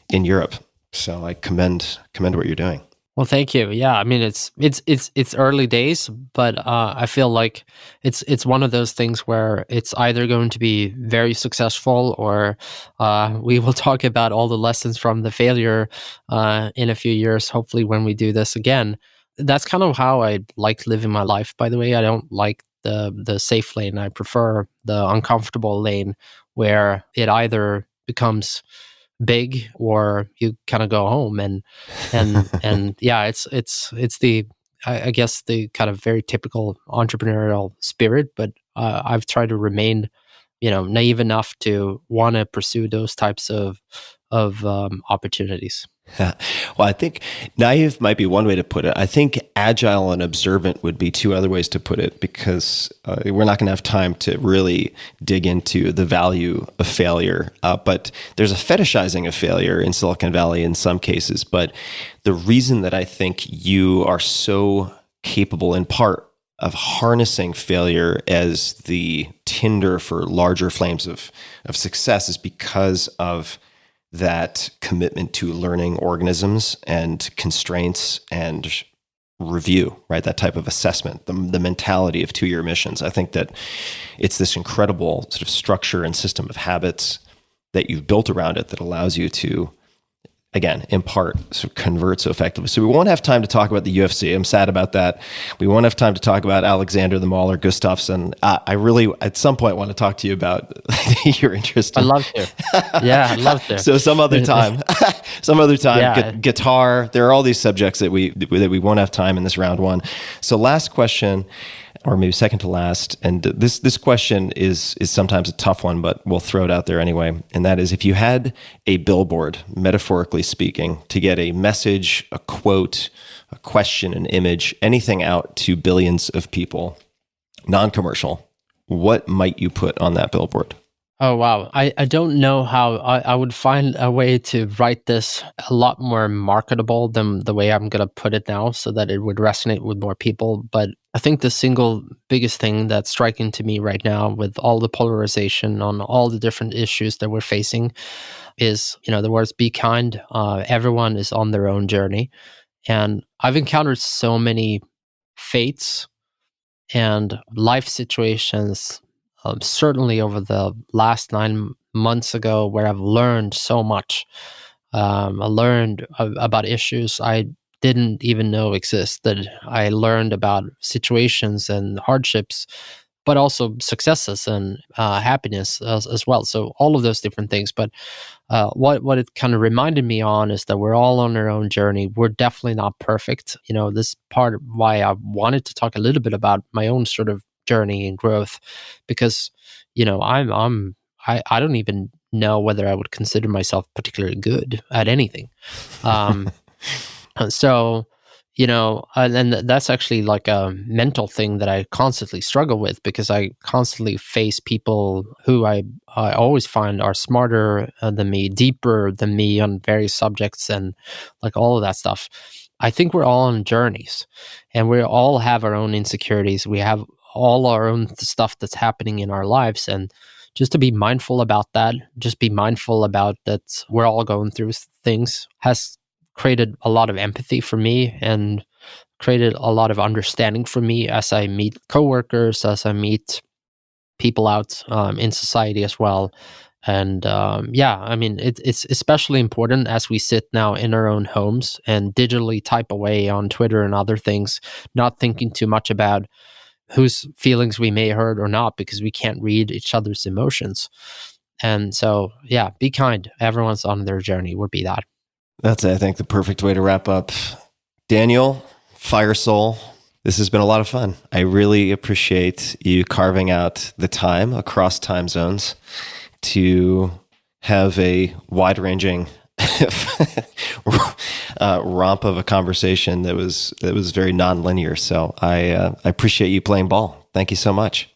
in Europe. So I commend what you're doing. Well, thank you. Yeah, I mean, it's early days, but I feel like it's one of those things where it's either going to be very successful, or we will talk about all the lessons from the failure in a few years, hopefully, when we do this again. That's kind of how I like living my life, by the way. I don't like the safe lane. I prefer the uncomfortable lane, where it either becomes big, or you kind of go home. And yeah, it's the, I guess, the kind of very typical entrepreneurial spirit, but I've tried to remain, naive enough to want to pursue those types of opportunities. Well, I think naive might be one way to put it. I think agile and observant would be two other ways to put it, because we're not going to have time to really dig into the value of failure. But there's a fetishizing of failure in Silicon Valley in some cases. But the reason that I think you are so capable, in part, of harnessing failure as the tinder for larger flames of success is because of that commitment to learning organisms and constraints and review, right? That type of assessment, the mentality of 2-year missions. I think that it's this incredible sort of structure and system of habits that you've built around it that allows you to, again, in part, sort of convert so effectively. So we won't have time to talk about the UFC. I'm sad about that. We won't have time to talk about Alexander the Mauler Gustafsson. I really, at some point, want to talk to you about your interest. I'd love to. Yeah, I'd love to. So some other time, Yeah. Guitar. There are all these subjects that we won't have time in this round one. So last question, or maybe second to last, and this question is sometimes a tough one, but we'll throw it out there anyway. And that is, if you had a billboard, metaphorically speaking, to get a message, a quote, a question, an image, anything out to billions of people, non-commercial, what might you put on that billboard? Oh, wow. I don't know how I would find a way to write this a lot more marketable than the way I'm going to put it now, so that it would resonate with more people. But I think the single biggest thing that's striking to me right now, with all the polarization on all the different issues that we're facing, is, the words "be kind." Everyone is on their own journey. And I've encountered so many fates and life situations, certainly over the last 9 months ago, where I've learned so much. I learned about issues I didn't even know existed. I learned about situations and hardships, but also successes and happiness as well. So all of those different things. But what it kind of reminded me on is that we're all on our own journey. We're definitely not perfect. This part of why I wanted to talk a little bit about my own sort of journey and growth, because I don't even know whether I would consider myself particularly good at anything. So and that's actually like a mental thing that I constantly struggle with, because I constantly face people who I always find are smarter than me, deeper than me on various subjects, and like all of that stuff. I think we're all on journeys, and we all have our own insecurities. We have all our own stuff that's happening in our lives, and just to be mindful about that, just be mindful about that we're all going through things, has created a lot of empathy for me and created a lot of understanding for me as I meet coworkers, as I meet people out in society as well. And it's especially important as we sit now in our own homes and digitally type away on Twitter and other things, not thinking too much about whose feelings we may hurt or not, because we can't read each other's emotions. And so, yeah, be kind. Everyone's on their journey. Would be that. That's, I think, the perfect way to wrap up. Daniel, Fire Soul, this has been a lot of fun. I really appreciate you carving out the time across time zones to have a wide-ranging romp of a conversation that was very non-linear. So I appreciate you playing ball. Thank you so much.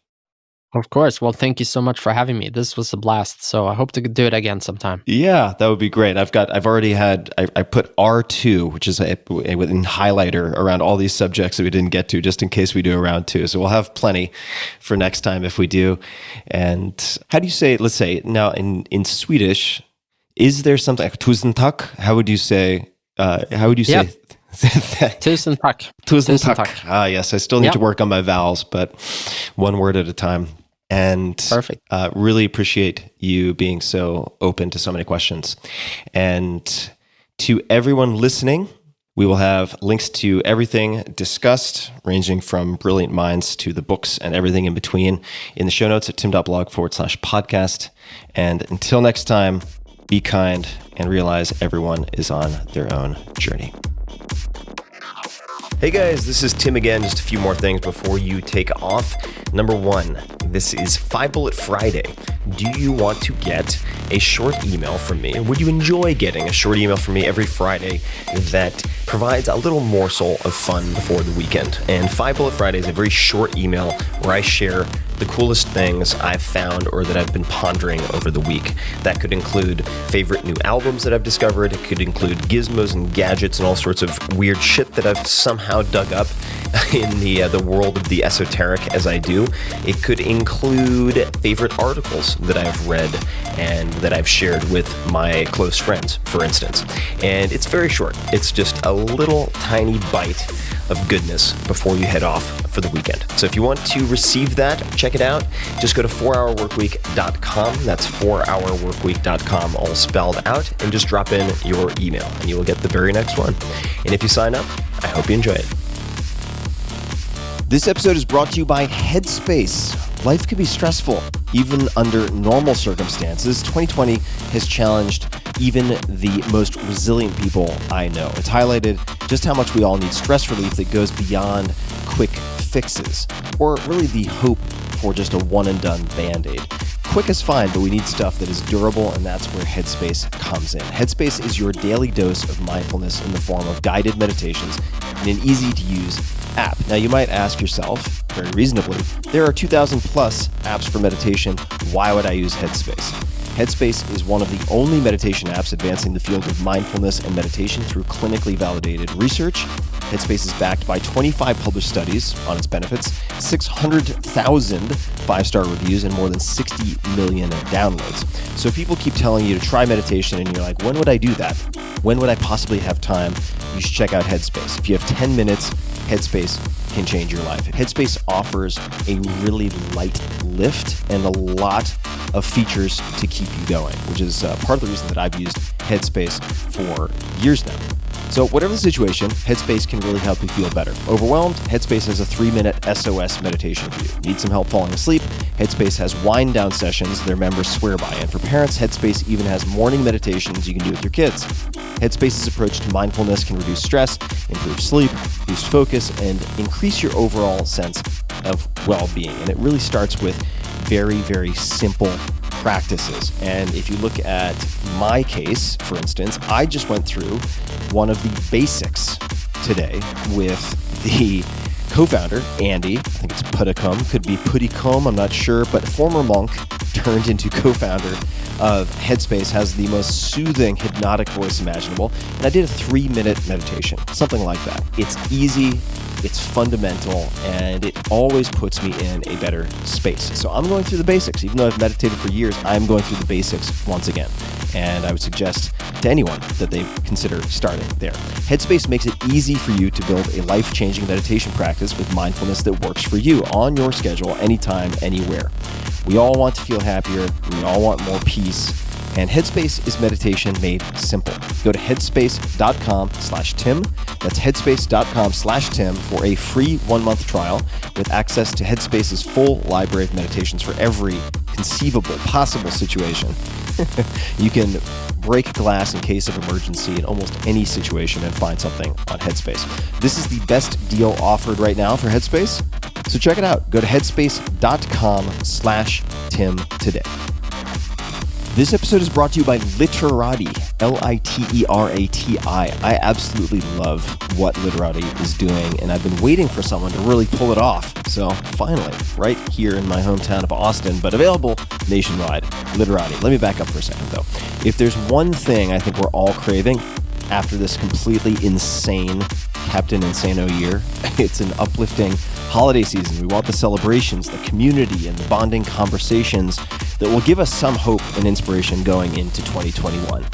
Of course. Well, thank you so much for having me. This was a blast. So I hope to do it again sometime. Yeah, that would be great. I put R2, which is in highlighter around all these subjects that we didn't get to, just in case we do a round 2. So we'll have plenty for next time if we do. And how do you say, let's say now in Swedish, is there something like tusen tack? How would you say? Yep. Tusen tack. Tusen tack. Ah, yes. I still need to work on my vowels, but one word at a time. And perfect. Really appreciate you being so open to so many questions. And to everyone listening, we will have links to everything discussed, ranging from brilliant minds to the books and everything in between, in the show notes at tim.blog/podcast. And until next time, be kind, and realize everyone is on their own journey. Hey guys, this is Tim again. Just a few more things before you take off. Number one, this is 5 Bullet Friday. Do you want to get a short email from me? Would you enjoy getting a short email from me every Friday that provides a little morsel of fun before the weekend? And 5 Bullet Friday is a very short email where I share the coolest things I've found or that I've been pondering over the week. That could include favorite new albums that I've discovered. It could include gizmos and gadgets and all sorts of weird shit that I've somehow dug up in the world of the esoteric as I do. It could include favorite articles that I've read and that I've shared with my close friends, for instance. And it's very short. It's just a little tiny bite of goodness before you head off for the weekend. So if you want to receive that, check it out. Just go to 4hourworkweek.com. That's 4hourworkweek.com, all spelled out, and just drop in your email and you will get the very next one. And if you sign up, I hope you enjoy it. This episode is brought to you by Headspace. Life can be stressful, even under normal circumstances. 2020 has challenged even the most resilient people I know. It's highlighted just how much we all need stress relief that goes beyond quick fixes, or really the hope for just a one-and-done Band-Aid. Quick is fine, but we need stuff that is durable, and that's where Headspace comes in. Headspace is your daily dose of mindfulness in the form of guided meditations in an easy-to-use app. Now, you might ask yourself, very reasonably, there are 2,000 plus apps for meditation. Why would I use Headspace? Headspace is one of the only meditation apps advancing the field of mindfulness and meditation through clinically validated research. Headspace is backed by 25 published studies on its benefits, 600,000 five-star reviews, and more than 60 million downloads. So people keep telling you to try meditation, and you're like, when would I do that? When would I possibly have time? You should check out Headspace. If you have 10 minutes, Headspace can change your life. Headspace offers a really light lift and a lot of features to keep you going, which is part of the reason that I've used Headspace for years now. So whatever the situation, Headspace can really help you feel better. Overwhelmed? Headspace has a 3-minute SOS meditation for you. Need some help falling asleep? Headspace has wind down sessions their members swear by. And for parents, Headspace even has morning meditations you can do with your kids. Headspace's approach to mindfulness can reduce stress, improve sleep, boost focus, and increase your overall sense of well-being. And it really starts with very, very simple practices. And if you look at my case, for instance, I just went through one of the basics today with the co-founder, Andy. I think it's Putticombe, could be Putticombe, I'm not sure, but former monk turned into co-founder of Headspace, has the most soothing, hypnotic voice imaginable. And I did a 3-minute meditation, something like that. It's easy, it's fundamental, and it always puts me in a better space. So I'm going through the basics. Even though I've meditated for years, I'm going through the basics once again. And I would suggest to anyone that they consider starting there. Headspace makes it easy for you to build a life-changing meditation practice with mindfulness that works for you on your schedule, anytime, anywhere. We all want to feel happier. We all want more peace. And Headspace is meditation made simple. Go to headspace.com/Tim. That's headspace.com/Tim for a free 1-month trial with access to Headspace's full library of meditations for every conceivable, possible situation. You can break glass in case of emergency in almost any situation and find something on Headspace. This is the best deal offered right now for Headspace. So check it out. Go to headspace.com/Tim today. This episode is brought to you by Literati, Literati. I absolutely love what Literati is doing, and I've been waiting for someone to really pull it off. So finally, right here in my hometown of Austin, but available nationwide, Literati. Let me back up for a second, though. If there's one thing I think we're all craving after this completely insane Captain Insano year, it's an uplifting holiday season. We want the celebrations, the community, and the bonding conversations that will give us some hope and inspiration going into 2021.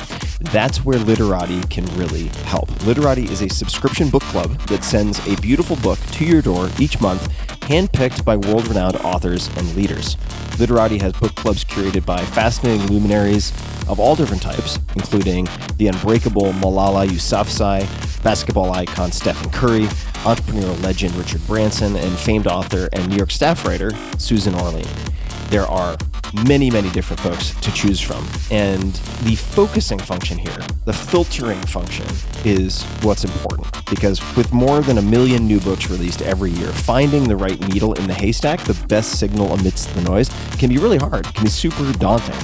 That's where Literati can really help. Literati is a subscription book club that sends a beautiful book to your door each month, handpicked by world-renowned authors and leaders. Literati has book clubs curated by fascinating luminaries of all different types, including the unbreakable Malala Yousafzai, basketball icon Stephen Curry, entrepreneurial legend Richard Branson, and famed author and New York staff writer Susan Orlean. There are many, many different books to choose from. And the focusing function here, the filtering function, is what's important. Because with more than 1 million new books released every year, finding the right needle in the haystack, the best signal amidst the noise, can be really hard. It can be super daunting.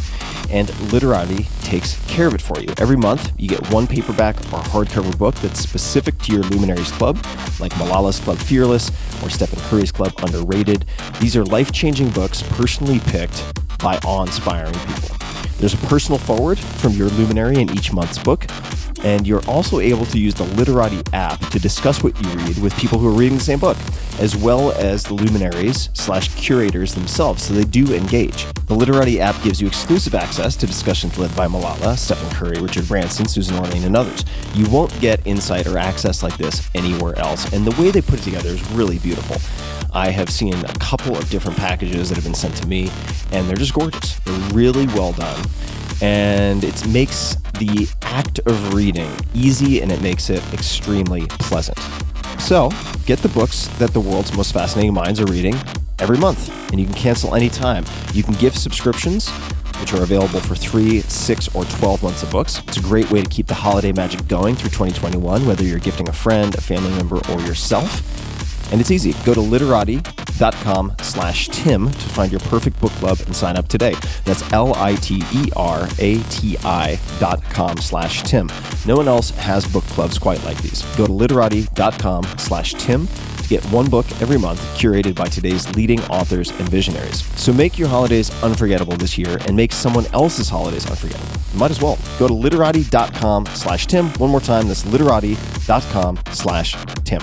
And Literati takes care of it for you. Every month, you get one paperback or hardcover book that's specific to your Luminaries Club, like Malala's Club Fearless or Stephen Curry's Club Underrated. These are life-changing books personally picked by awe-inspiring people. There's a personal forward from your luminary in each month's book, and you're also able to use the Literati app to discuss what you read with people who are reading the same book, as well as the luminaries/curators themselves, so they do engage. The Literati app gives you exclusive access to discussions led by Malala, Stephen Curry, Richard Branson, Susan Orlean, and others. You won't get insight or access like this anywhere else, and the way they put it together is really beautiful. I have seen a couple of different packages that have been sent to me, and they're just gorgeous. They're really well done. And it makes the act of reading easy, and it makes it extremely pleasant. So, get the books that the world's most fascinating minds are reading every month, and you can cancel anytime. You can gift subscriptions, which are available for 3, 6, or 12 months of books. It's a great way to keep the holiday magic going through 2021, whether you're gifting a friend, a family member, or yourself. And it's easy. Go to literati.com/Tim to find your perfect book club and sign up today. That's LITERATI.com/Tim. No one else has book clubs quite like these. Go to literati.com/Tim to get one book every month curated by today's leading authors and visionaries. So make your holidays unforgettable this year and make someone else's holidays unforgettable. You might as well. Go to literati.com/Tim. One more time, that's literati.com/Tim.